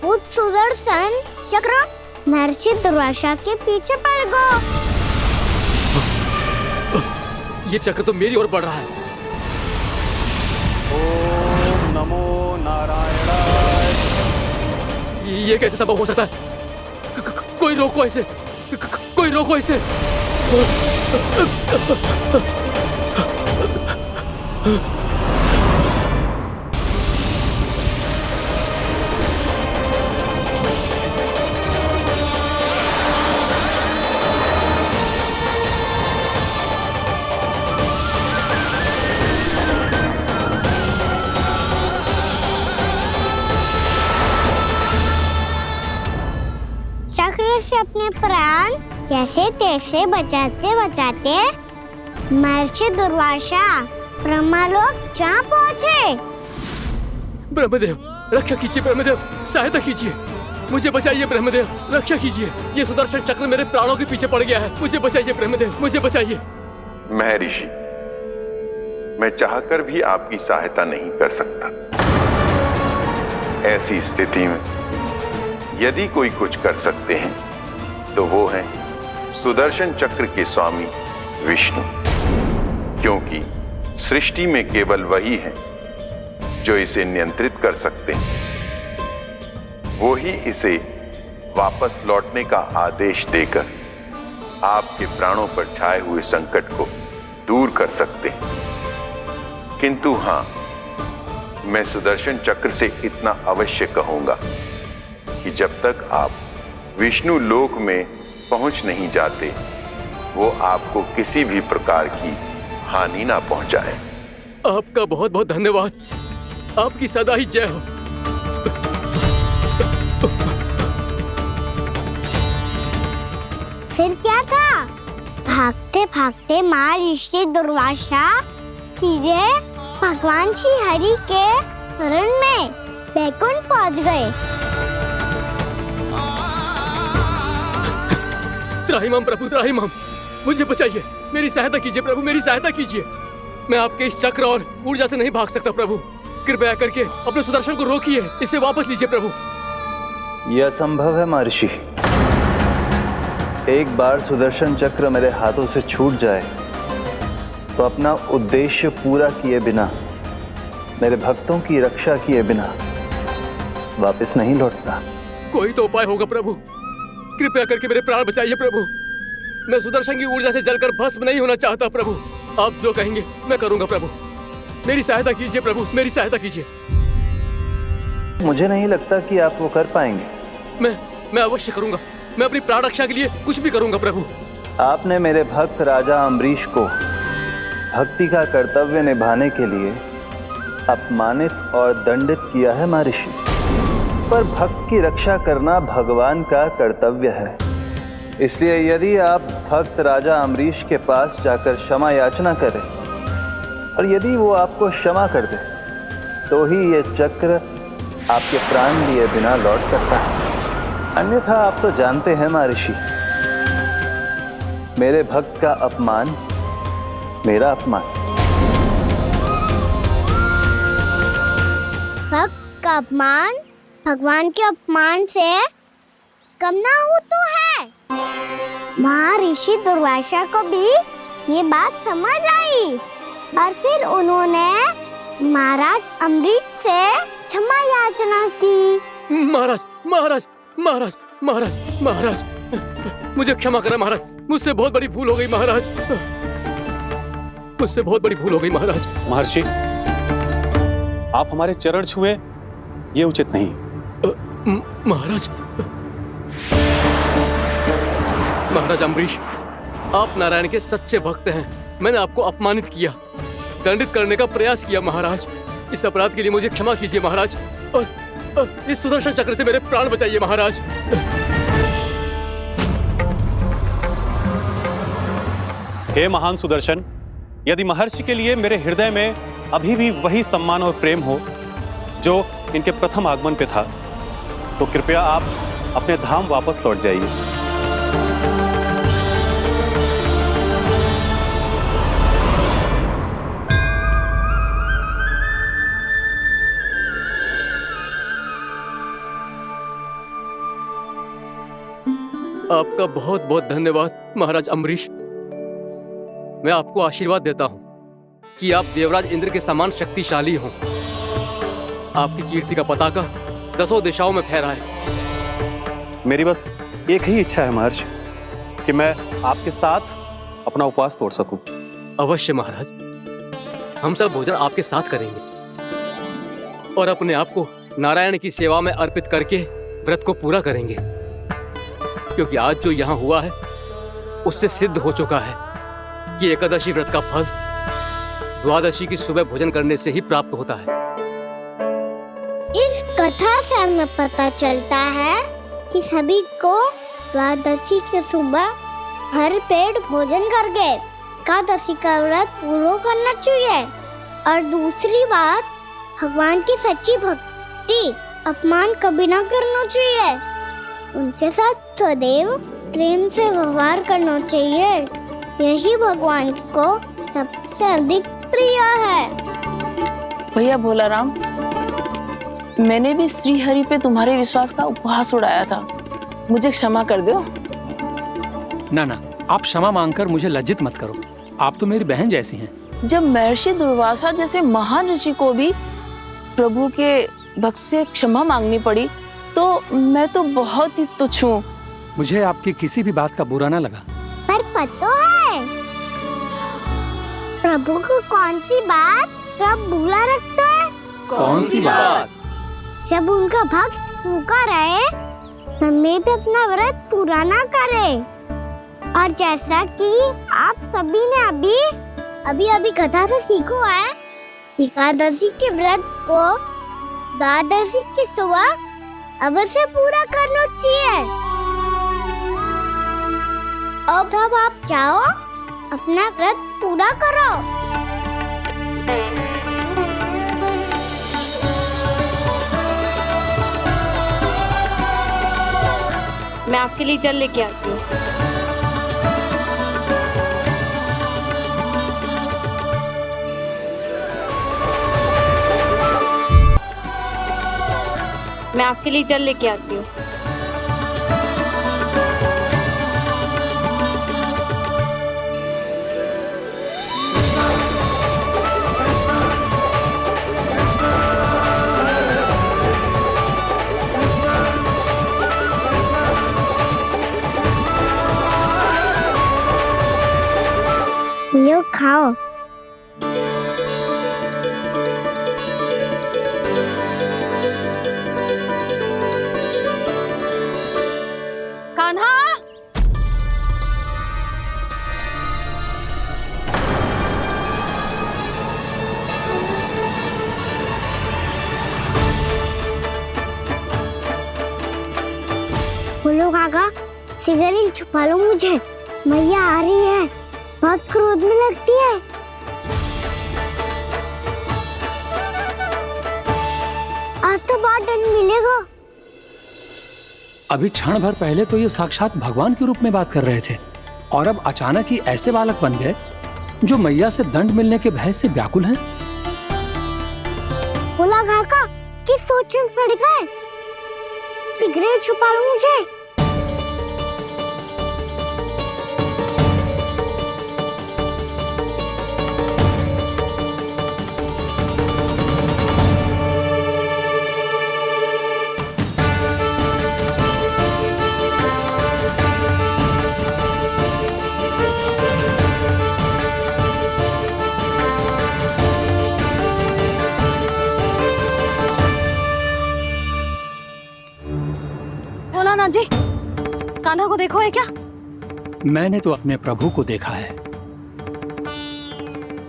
वो सुदर्शन चक्र महर्षि दुर्वासा के पीछे पड़ गया। ये चक्र तो मेरी ओर बढ़ रहा है। ओम नमो नारायणाय। ये कैसे संभव हो सकता है? कोई रोको इसे, कोई रोको इसे। चक्र से अपने प्राण कैसे तैसे बचाते बचाते महर्षि दुर्वासा ब्रह्मलोक जा पहुँचे। ब्रह्मदेव रक्षा कीजिए, ब्रह्मदेव सहायता कीजिए, मुझे बचाइए ब्रह्मदेव, रक्षा कीजिए। ये सुदर्शन चक्र मेरे प्राणों के पीछे पड़ गया है, मुझे बचाइए ब्रह्मदेव, मुझे बचाइए। महर्षि, मैं चाहकर भी आपकी सहायता नहीं कर सकता। ऐसी स्थिति में यदि कोई कुछ कर सकते हैं तो वो है सुदर्शन चक्र के स्वामी विष्णु, क्योंकि सृष्टि में केवल वही है जो इसे नियंत्रित कर सकते हैं। वो ही इसे वापस लौटने का आदेश देकर आपके प्राणों पर छाए हुए संकट को दूर कर सकते हैं। किंतु हां, मैं सुदर्शन चक्र से इतना अवश्य कहूंगा कि जब तक आप विष्णु लोक में पहुंच नहीं जाते, वो आपको किसी भी प्रकार की हानि ना पहुंचाए। आपका बहुत बहुत धन्यवाद, आपकी सदा ही जय हो। फिर क्या था? भागते भागते महर्षि दुर्वासा सीधे भगवान श्री हरि के शरण में बैकुंठ पहुंच गए। त्राहिमाम प्रभु, त्राहिमाम, मुझे बचाइए, मेरी सहायता कीजिए प्रभु, मेरी सहायता कीजिए। मैं आपके इस चक्र और ऊर्जा से नहीं भाग सकता प्रभु, कृपया करके अपने सुदर्शन को रोकिए, इसे वापस लीजिए प्रभु। यह असंभव है महर्षि। एक बार सुदर्शन चक्र मेरे हाथों से छूट जाए तो अपना उद्देश्य पूरा किए बिना, मेरे भक्तों की रक्षा किए बिना वापस नहीं लौटता। कोई तो उपाय होगा प्रभु, कृपया करके मेरे प्राण बचाइए प्रभु। मैं सुदर्शन की ऊर्जा से जलकर भस्म नहीं होना चाहता प्रभु। आप जो कहेंगे मैं करूंगा प्रभु, मेरी सहायता कीजिए प्रभु, मेरी सहायता कीजिए। मुझे नहीं लगता कि आप वो कर पाएंगे। मैं अवश्य करूंगा, मैं अपनी प्राण रक्षा के लिए कुछ भी करूंगा प्रभु। आपने मेरे भक्त राजा अम्बरीश को भक्ति का कर्तव्य निभाने के लिए अपमानित और दंडित किया है महर्षि, पर भक्त की रक्षा करना भगवान का कर्तव्य है। इसलिए यदि आप भक्त राजा अम्बरीश के पास जाकर क्षमा याचना करें और यदि वो आपको क्षमा कर दे तो ही ये चक्र आपके प्राण लिए बिना लौट सकता है। अन्यथा आप तो जानते हैं महर्षि, मेरे भक्त का अपमान मेरा अपमान। भक्त का अपमान भगवान के अपमान से कम ना हो तो है। महर्षि दुर्वासा को भी ये बात समझ आई और फिर उन्होंने महाराज अम्बरीश से क्षमा याचना की। महाराज महाराज महाराज महाराज महाराज, मुझे क्षमा करें महाराज, मुझसे बहुत बड़ी भूल हो गई महाराज, मुझसे बहुत बड़ी भूल हो गई महाराज। महर्षि, आप हमारे चरण छुए ये उचित नहीं। महाराज, महाराज अम्बरीश, आप नारायण के सच्चे भक्त हैं। मैंने आपको अपमानित किया, दंडित करने का प्रयास किया महाराज। इस अपराध के लिए मुझे क्षमा कीजिए महाराज, और इस सुदर्शन चक्र से मेरे प्राण बचाइए महाराज। हे महान सुदर्शन, यदि महर्षि के लिए मेरे हृदय में अभी भी वही सम्मान और प्रेम हो जो इनके प्रथम आगमन पे था, तो कृपया आप अपने धाम वापस लौट जाइए। आपका बहुत बहुत धन्यवाद महाराज अम्बरीश। मैं आपको आशीर्वाद देता हूं कि आप देवराज इंद्र के समान शक्तिशाली हों। आपकी कीर्ति का पताका 10 दिशाओं में फहराए। मेरी बस एक ही इच्छा है महर्षि, कि मैं आपके साथ अपना उपवास तोड़ सकूं। अवश्य महाराज, हम सब भोजन आपके साथ करेंगे और अपने आप को नारायण की सेवा में अर्पित करके व्रत को पूरा करेंगे, क्योंकि आज जो यहाँ हुआ है उससे सिद्ध हो चुका है कि एकादशी व्रत का फल द्वादशी की सुबह भोजन करने से ही प्राप्त होता है। इस कथा से हमें पता चलता है कि सभी को द्वादशी की सुबह भर पेट भोजन करके एकादशी का व्रत पूरा करना चाहिए। और दूसरी बात, भगवान की सच्ची भक्ति अपमान कभी ना करना चाहिए। उनके साथ सदैव प्रेम से व्यवहार करना चाहिए। यही भगवान को सबसे अधिक प्रिय है। भैया भोला राम, मैंने भी श्री हरि पे तुम्हारे विश्वास का उपहास उड़ाया था, मुझे क्षमा कर दो। ना ना, आप क्षमा मांगकर मुझे लज्जित मत करो, आप तो मेरी बहन जैसी हैं। जब महर्षि दुर्वासा जैसे महान ऋषि को भी प्रभु के भक्त से क्षमा मांगनी पड़ी, तो मैं तो बहुत ही तुच्छ हूँ। मुझे आपकी किसी भी बात का बुरा ना लगा। पर पता है प्रभु को कौन सी बात सब भूला रखता है? कौन सी बात? जब उनका भक्त भूखा रहे, समय पे अपना व्रत पूरा ना करे। और जैसा कि आप सभी ने अभी कथा से सीखो है, एकादशी के व्रत को द्वादशी की सुबह अवश्य पूरा करना चाहिए। अब आप जाओ, अपना व्रत पूरा करो। मैं आपके लिए जल लेके आती हूँ। मैं आपके लिए जल लेके आती हूँ। लो खाओ। कान्हा, बोलो काका, सिगरेट छुपा लो मुझे, मैया आ रही है, बहुत क्रोध में लगती है। आज तो बहुत दंड मिलेगा। अभी क्षण भर पहले तो ये साक्षात भगवान के रूप में बात कर रहे थे, और अब अचानक ही ऐसे बालक बन गए जो मैया से दंड मिलने के भय से व्याकुल हैं। बोला काका, किस सोच में पड़ गए? शीघ्र छुपा लो मुझे। भोलानाथ जी, कान्हा को देखो है क्या? मैंने तो अपने प्रभु को देखा है।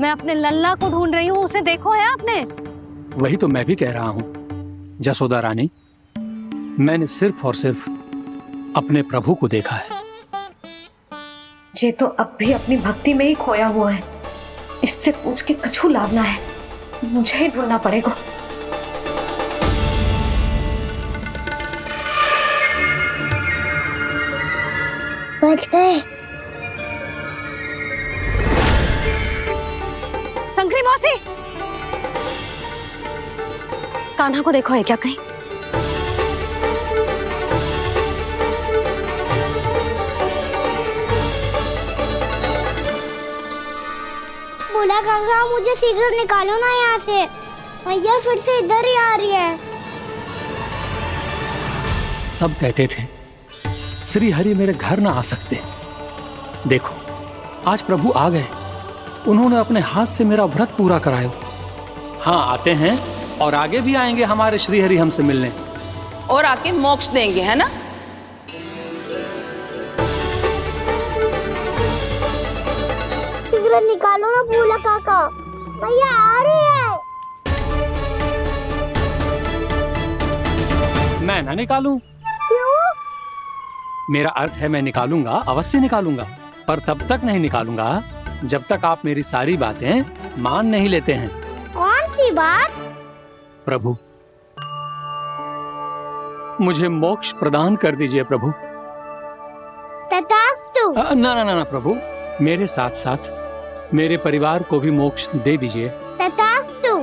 मैं अपने लल्ला को ढूंढ रही हूँ, उसे देखो है आपने? वही तो मैं भी कह रहा हूँ जसोदा रानी, मैंने सिर्फ और सिर्फ अपने प्रभु को देखा है। ये तो अब भी अपनी भक्ति में ही खोया हुआ है। इससे पूछ के कछु लाना है, मुझे ही ढूंढना पड़ेगा। बच गए। संकरी मौसी, कान्हा को देखो है क्या कहीं? बोला गंगा, मुझे शीघ्र निकालो ना यहाँ से। मैया फिर से इधर ही आ रही है। सब कहते थे श्री हरि मेरे घर ना आ सकते। देखो आज प्रभु आ गए, उन्होंने अपने हाथ से मेरा व्रत पूरा कराया। हाँ आते हैं और आगे भी आएंगे हमारे श्री हरि हमसे मिलने और आके मोक्ष देंगे, है ना? शीघ्र निकालो ना भोला काका, मैया आ रही है। मैं ना निकालूं? मेरा अर्थ है मैं निकालूंगा, अवश्य निकालूंगा, पर तब तक नहीं निकालूंगा जब तक आप मेरी सारी बातें मान नहीं लेते हैं। कौन सी बात? प्रभु मुझे मोक्ष प्रदान कर दीजिए प्रभु। तथास्तु। ना ना ना प्रभु, मेरे साथ साथ मेरे परिवार को भी मोक्ष दे दीजिए। तथास्तु।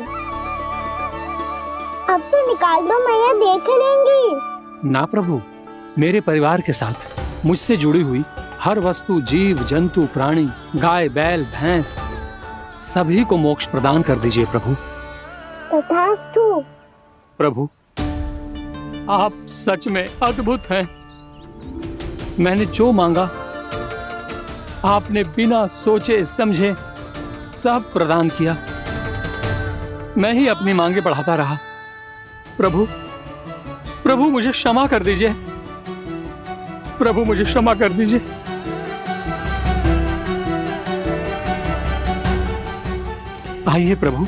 अब तो निकाल दो, मैया देख लेंगी। ना प्रभु, मेरे परिवार के साथ मुझसे जुड़ी हुई हर वस्तु, जीव जंतु, प्राणी, गाय बैल भैंस, सभी को मोक्ष प्रदान कर दीजिए प्रभु। तथास्तु। प्रभु आप सच में अद्भुत हैं। मैंने जो मांगा आपने बिना सोचे समझे सब प्रदान किया। मैं ही अपनी मांगे बढ़ाता रहा। प्रभु प्रभु मुझे क्षमा कर दीजिए, प्रभु मुझे क्षमा कर दीजिए। आइए प्रभु।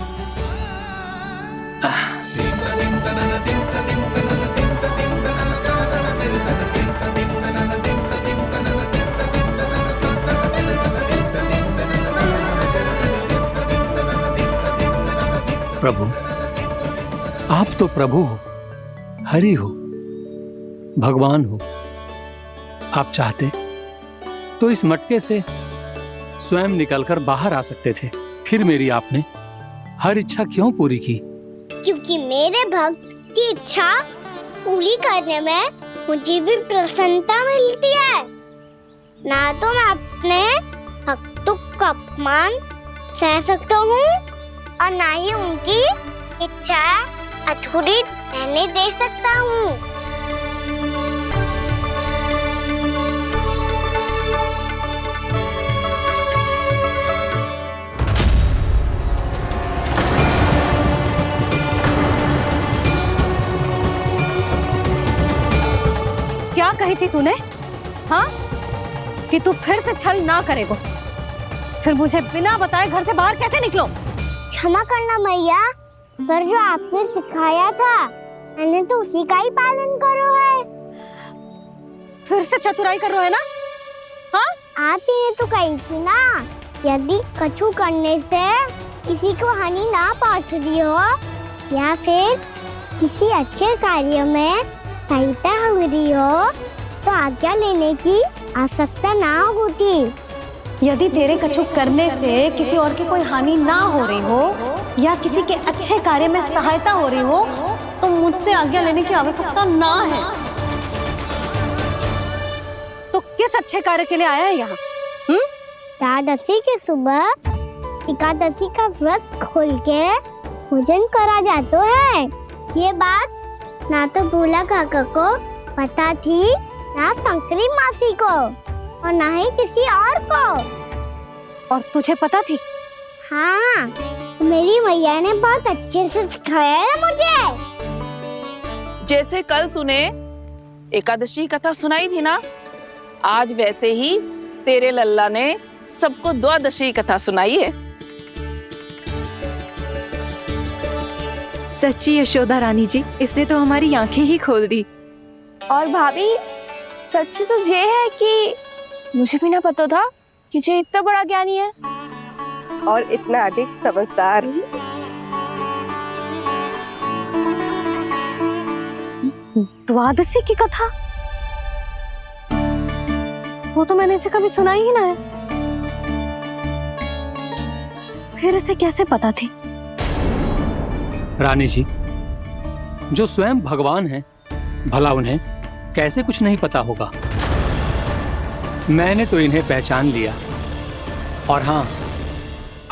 प्रभु आप तो प्रभु हो, हरि हो, भगवान हो। आप चाहते तो इस मटके से स्वयं निकलकर बाहर आ सकते थे, फिर मेरी आपने हर इच्छा क्यों पूरी की? क्योंकि मेरे भक्त की इच्छा पूरी करने में मुझे भी प्रसन्नता मिलती है। ना तो मैं अपने भक्तों का अपमान सह सकता हूँ और ना ही उनकी इच्छा अधूरी रहने दे सकता हूँ। क्या कही थी तूने? हाँ, कि तू फिर से छल ना करेगा। फिर मुझे बिना बताए घर से बाहर कैसे निकलो? क्षमा करना मैया, पर जो आपने सिखाया था मैंने तो उसी का ही पालन करो है। फिर से चतुराई कर रहे हो है ना? हाँ? आप ही ने तो कही थी ना, यदि कछु करने से किसी को हानि ना पहुंचती हो या फिर किसी अच्छे कार्य में सहायता हो रही हो तो आज्ञा लेने की आवश्यकता ना होती। यदि तेरे कछु करने से किसी और की कोई हानि ना हो रही हो या किसी के अच्छे कार्य में सहायता हो रही हो तो मुझसे आज्ञा लेने की आवश्यकता ना है। किस अच्छे कार्य के लिए आया है यहाँ? एकादशी के सुबह एकादशी का व्रत खोल के पूजन करा जाता है। ये बात ना तो भोला काका को पता थी, ना शंकरी मासी को, और ना ही किसी और को। और तुझे पता थी? हाँ, मेरी मैया ने बहुत अच्छे से सिखाया है मुझे। जैसे कल तूने एकादशी कथा सुनाई थी ना, आज वैसे ही तेरे लल्ला ने सबको द्वादशी कथा सुनाई है। सच्ची यशोदा रानी जी, इसने तो हमारी आंखें ही खोल दी। और भाभी, सच तो ये है कि मुझे भी ना पता था कि ये इतना बड़ा ज्ञानी है और इतना अधिक समझदार। द्वादशी की कथा? वो तो मैंने इसे कभी सुना ही ना है। फिर इसे कैसे पता थी? रानी जी, जो स्वयं भगवान हैं, भला उन्हें कैसे कुछ नहीं पता होगा। मैंने तो इन्हें पहचान लिया, और हाँ,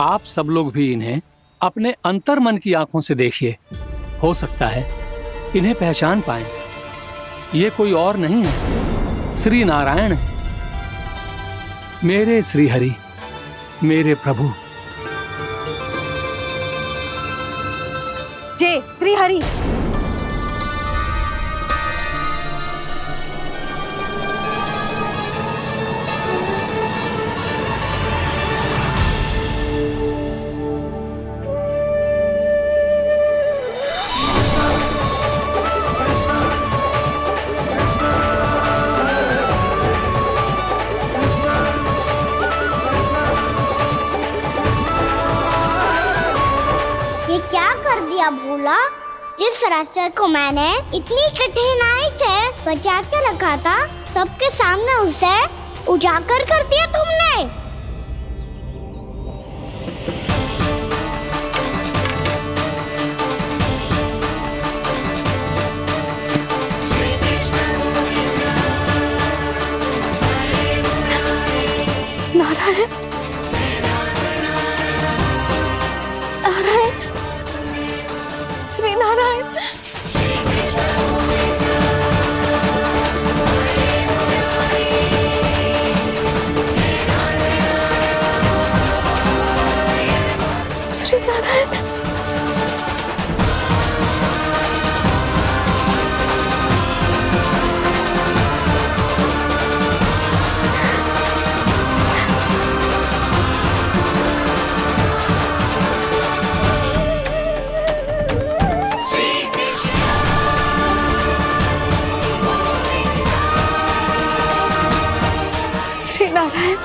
आप सब लोग भी इन्हें अपने अंतर्मन की आंखों से देखिए, हो सकता है इन्हें पहचान पाएं। ये कोई और नहीं है, श्री नारायण है, मेरे श्री हरि, मेरे प्रभु। जय श्री हरि। ये क्या कर दिया भोला? जिस रास्ते को मैंने इतनी कठिनाई से बचा के रखा था, सबके सामने उसे उजागर कर दिया तुमने। नारायण, नारायण, श्री नारायण। श्री नारायण। श्री नारायण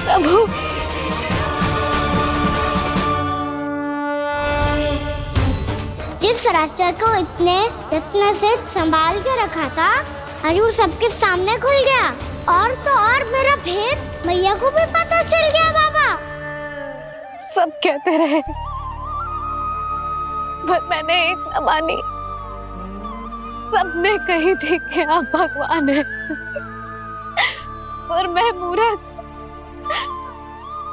प्रभु। जिस रास्ते को इतने जत्न से संभाल के रखा था, आज वो सबके सामने खुल गया। और तो और मेरा भेद मैया को भी पता चल गया। बाबा सब कहते रहे, पर मैंने एक न मानी। सबने कही थी कि आप भगवान हैं, पर मैं मूर्ख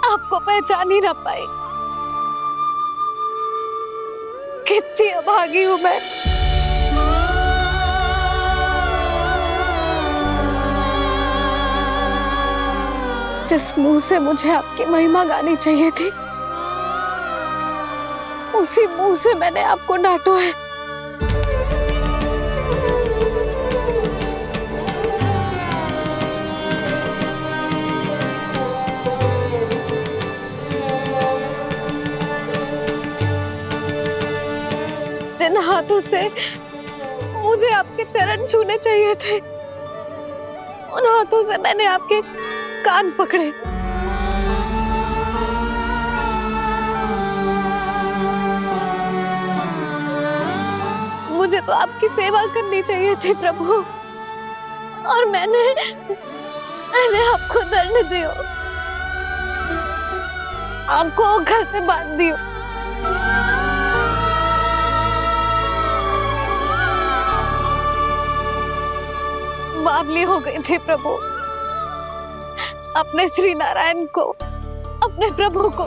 आपको पहचान ही ना पाई। कितनी अभागी हूं मैं। जिस मुंह से मुझे आपकी महिमा गानी चाहिए थी, उसी मुंह से मैंने आपको डांटा है। जिन हाथों से मुझे आपके चरण छूने चाहिए थे, उन हाथों से मैंने आपके कान पकड़े। मुझे तो आपकी सेवा करनी चाहिए थी प्रभु, और मैंने आपको दंड दियो, आपको घर से बांध दियो। बावली हो गई थी प्रभु। अपने श्री नारायण को, अपने प्रभु को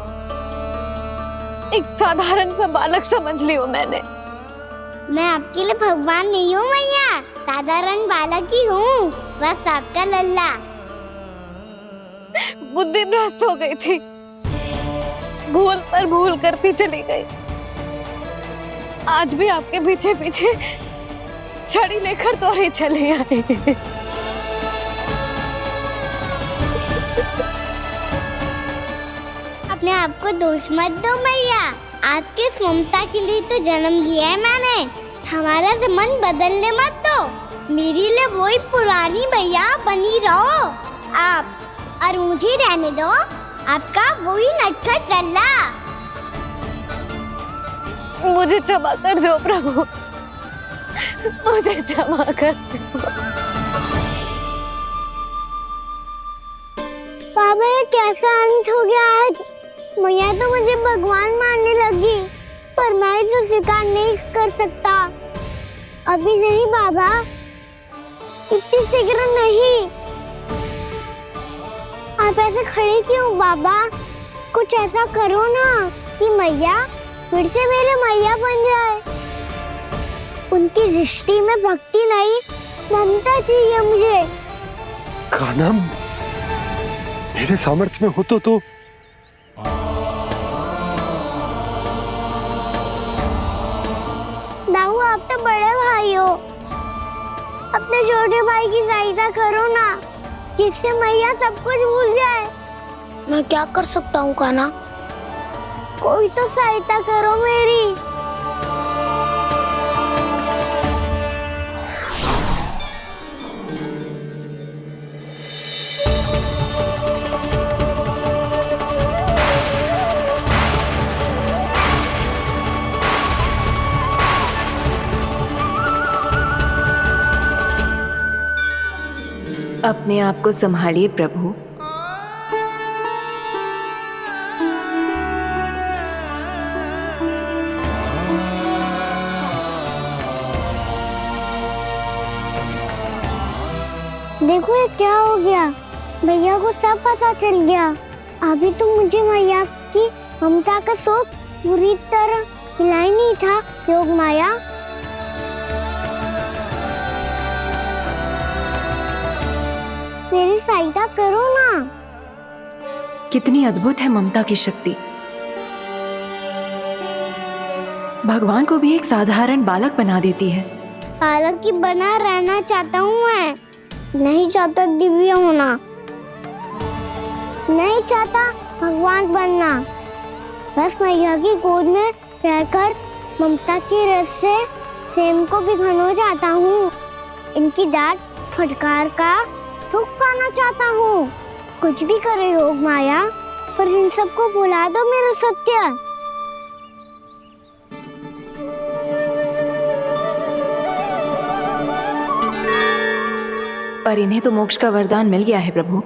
एक साधारण सा बालक समझ लियो मैंने। मैं आपके लिए भगवान नहीं हूँ मैया, साधारण बालक ही हूँ, बस आपका लल्ला। बुद्धि भ्रष्ट हो गई थी, भूल पर भूल करती चली गई। आज भी आपके पीछे पीछे छड़ी लेकर दौड़े चले आए। अपने आप को दोष मत दो मैया, आपके ममता के लिए तो जन्म लिया है मैंने। हमारा मन बदलने मत दो, मेरे लिए वही पुरानी भैया बनी रहो आप, और मुझे रहने दो आपका वही नटखट लल्ला। मुझे क्षमा कर दो प्रभु, मुझे क्षमा कर दो। बाबा ये कैसा अंत हो गया आज? मैया तो मुझे भगवान मानने लगी, पर मैं इसे स्वीकार नहीं कर सकता। अभी नहीं बाबा, इतनी शीघ्र नहीं। आप ऐसे खड़े क्यों बाबा? कुछ ऐसा करो ना कि मैया फिर से मेरे मैया बन जाए। उनकी दृष्टि में भक्ति नहीं, ममता चाहिए मुझे। कान्हा, मेरे सामर्थ्य में हो तो दाऊ, आप तो बड़े भाई हो, अपने छोटे भाई की सहायता करो ना, जिससे मैया सब कुछ भूल जाए। मैं क्या कर सकता हूँ कान्हा? कोई तो सहायता करो मेरी। अपने आप को संभालिए प्रभु। देखो ये क्या हो गया, भैया को सब पता चल गया। अभी तो मुझे मैया की ममता का शौक पूरी तरह मिला ही नहीं था। योग माया, मेरी सहायता करो ना। कितनी अद्भुत है ममता की शक्ति। भगवान को भी एक साधारण बालक बना देती है। बालक की बना रहना चाहता हूँ मैं, नहीं चाहता दिव्य होना, नहीं चाहता भगवान बनना। बस मैया की गोद में रहकर ममता की रस से सेम को भिगोना चाहता हूँ। इनकी डांट फटकार का सुख पाना चाहता हूँ। कुछ भी करे योग माया, पर इन सबको भुला दो मेरा सत्य। पर इन्हें तो मोक्ष का वरदान मिल गया है प्रभु,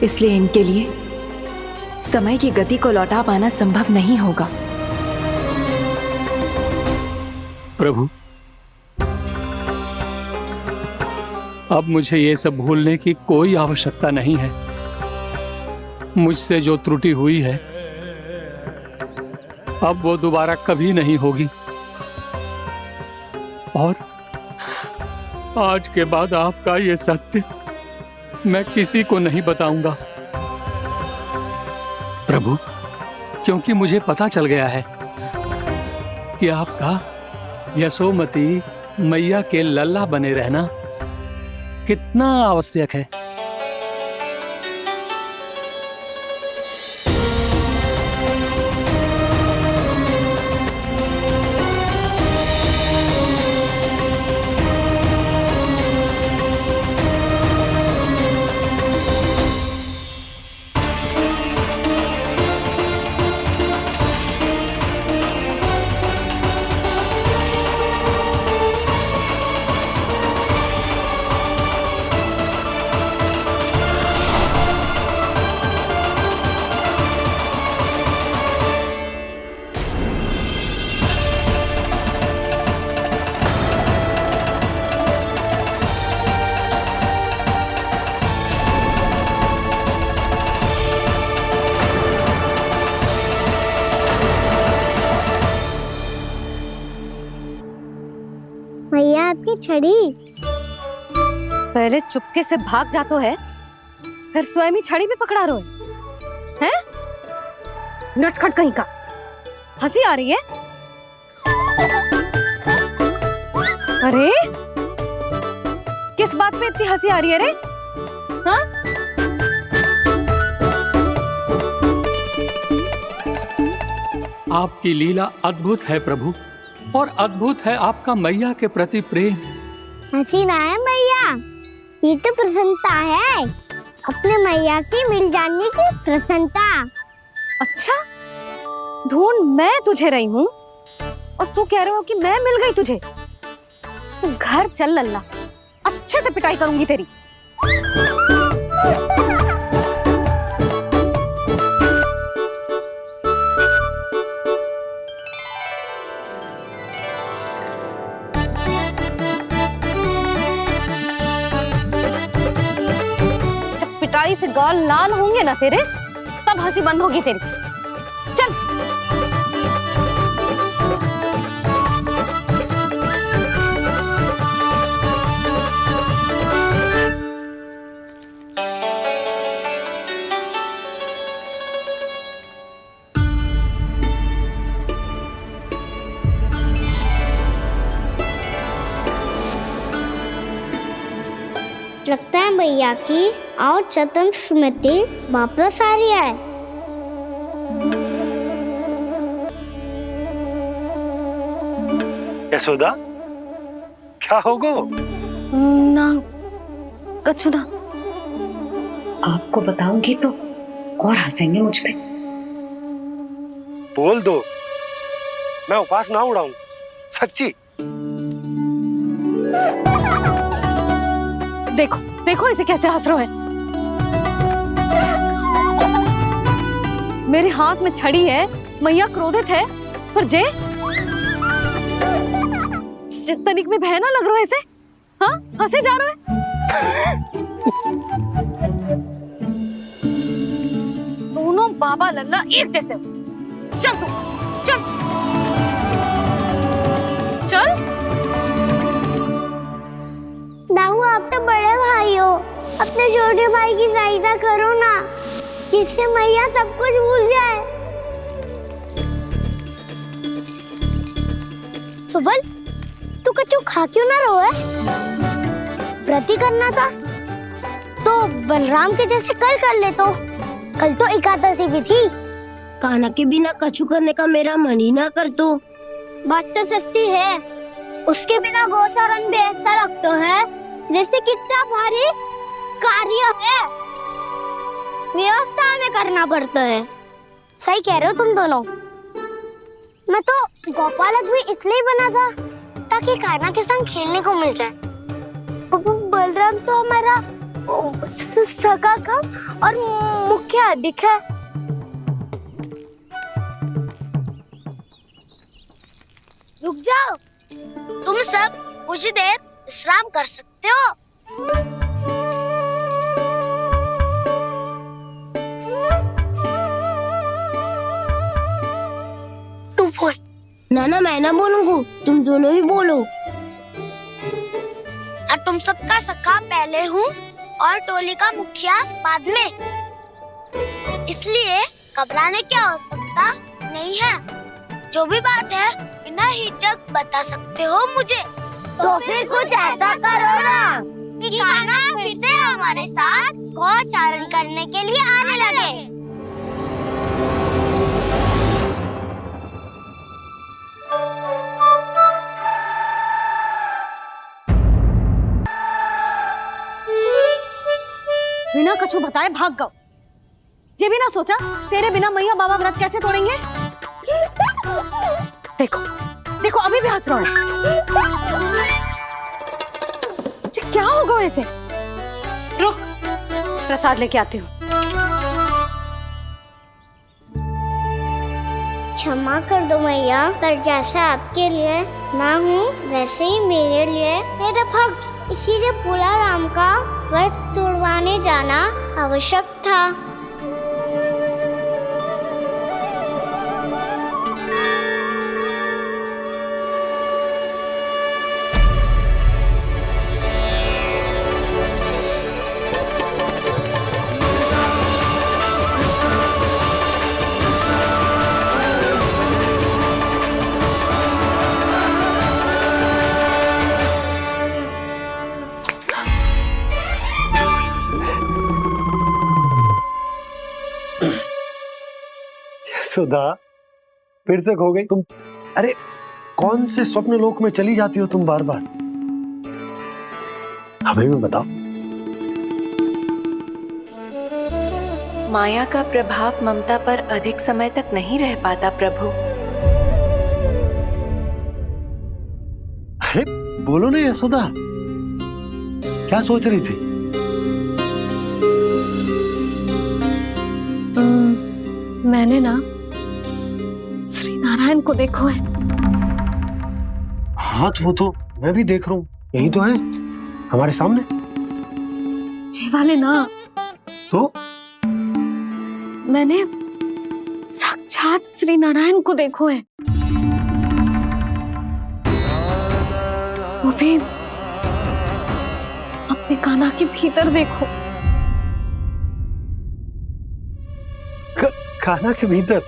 इसलिए इनके लिए समय की गति को लौटा पाना संभव नहीं होगा। प्रभु, अब मुझे ये सब भूलने की कोई आवश्यकता नहीं है। मुझसे जो त्रुटि हुई है अब वो दोबारा कभी नहीं होगी, और आज के बाद आपका ये सत्य मैं किसी को नहीं बताऊंगा प्रभु, क्योंकि मुझे पता चल गया है कि आपका यशोमती मैया के लल्ला बने रहना कितना आवश्यक है। मैया आपकी छड़ी। पहले चुपके से भाग जातो है, फिर स्वयं ही छड़ी भी पकड़ा रो है? नटखट कहीं का। हंसी आ रही है? अरे किस बात पे इतनी हंसी आ रही है रे? हाँ? आपकी लीला अद्भुत है प्रभु, और अद्भुत है आपका मैया के प्रति प्रेम। हंसी ना है मैया, ये तो प्रसन्नता है, अपने मैया से मिल जाने की प्रसन्नता। अच्छा, ढूंढ मैं तुझे रही हूँ और तू कह रहे हो कि मैं मिल गई तुझे। तू घर चल लल्ला, अच्छे से पिटाई करूंगी तेरी। जब पिटाई से गाल लाल होंगे ना तेरे, तब हंसी बंद होगी तेरी। चल। लगता है भैया की और चतन स्मृति वापस आ रही है। यशोदा, क्या होगो? ना कछु ना। आपको बताऊंगी तो और हंसेंगे मुझ पे। बोल दो, मैं उपास ना उड़ाऊं, सच्ची। देखो देखो इसे कैसे हंस रहा है। मेरे हाथ में छड़ी है, मैया क्रोधित है, पर जे तनिक में भय ना लग रहा है इसे? हाँ, हंसे जा रहा है। दोनों बाबा लल्ला एक जैसे हो। चल तू, चल चल। दाऊ, आप तो बड़े भाई हो, अपने छोटे भाई की सहायता करो ना, जिससे मैया सब कुछ भूल जाए। सुबल, तू कच्चू खा क्यों ना रहो है? व्रत ही करना था तो बलराम के जैसे कल कर ले। तो कल तो एकादशी भी थी। खाना के बिना कछु करने का मेरा मन ही ना कर। तो बात तो सच्ची है, उसके बिना गौसारन भी ऐसा लगता है जैसे कितना भारी कार्य है, व्यवस्था में करना पड़ता है। सही कह रहे हो तुम दोनों। मैं तो गोपालक भी इसलिए बना था ताकि कान्हा के संग खेलने को मिल जाए। बलराम तो हमारा सगा काम और मुख्य अधिक है। रुक जाओ, तुम सब कुछ देर विश्राम कर सकते हो। तू बोल। ना मैं ना बोलूंगा, तुम दोनों ही बोलो। और तुम सबका सखा पहले हूँ और टोली का मुखिया बाद में, इसलिए घबराने की आवश्यकता नहीं है। जो भी बात है बिना हिचक बता सकते हो मुझे। तो फिर कुछ ऐसा करो ना कि कान्हा फिर से हमारे साथ गौचारण करने के लिए आने लगे। बिना कछु बताए भाग गओ। ये भी ना सोचा तेरे बिना मैया बाबा व्रत कैसे तोड़ेंगे? देखो देखो अभी भी हंस रहा है। क्या होगा ऐसे? रुक, प्रसाद लेके आती हूँ। क्षमा कर दो मैया, पर जैसा आपके लिए मैं हूँ वैसे ही मेरे लिए मेरा भक्त, इसीलिए भोला राम का व्रत तोड़वाने जाना आवश्यक था। सुधा, फिर से खो गई तुम। अरे कौन से स्वप्न लोक में चली जाती हो तुम बार बार? हमें भी बताओ। माया का प्रभाव ममता पर अधिक समय तक नहीं रह पाता प्रभु। अरे बोलो ना यशोदा, क्या सोच रही थी? मैंने ना श्री नारायण को देखो है। हाँ वो तो मैं भी देख रहा हूँ, यही तो है हमारे सामने। ये वाले ना, तो मैंने साक्षात श्री नारायण को देखो है, वो भी अपने कान्हा के भीतर देखो। कान्हा के भीतर?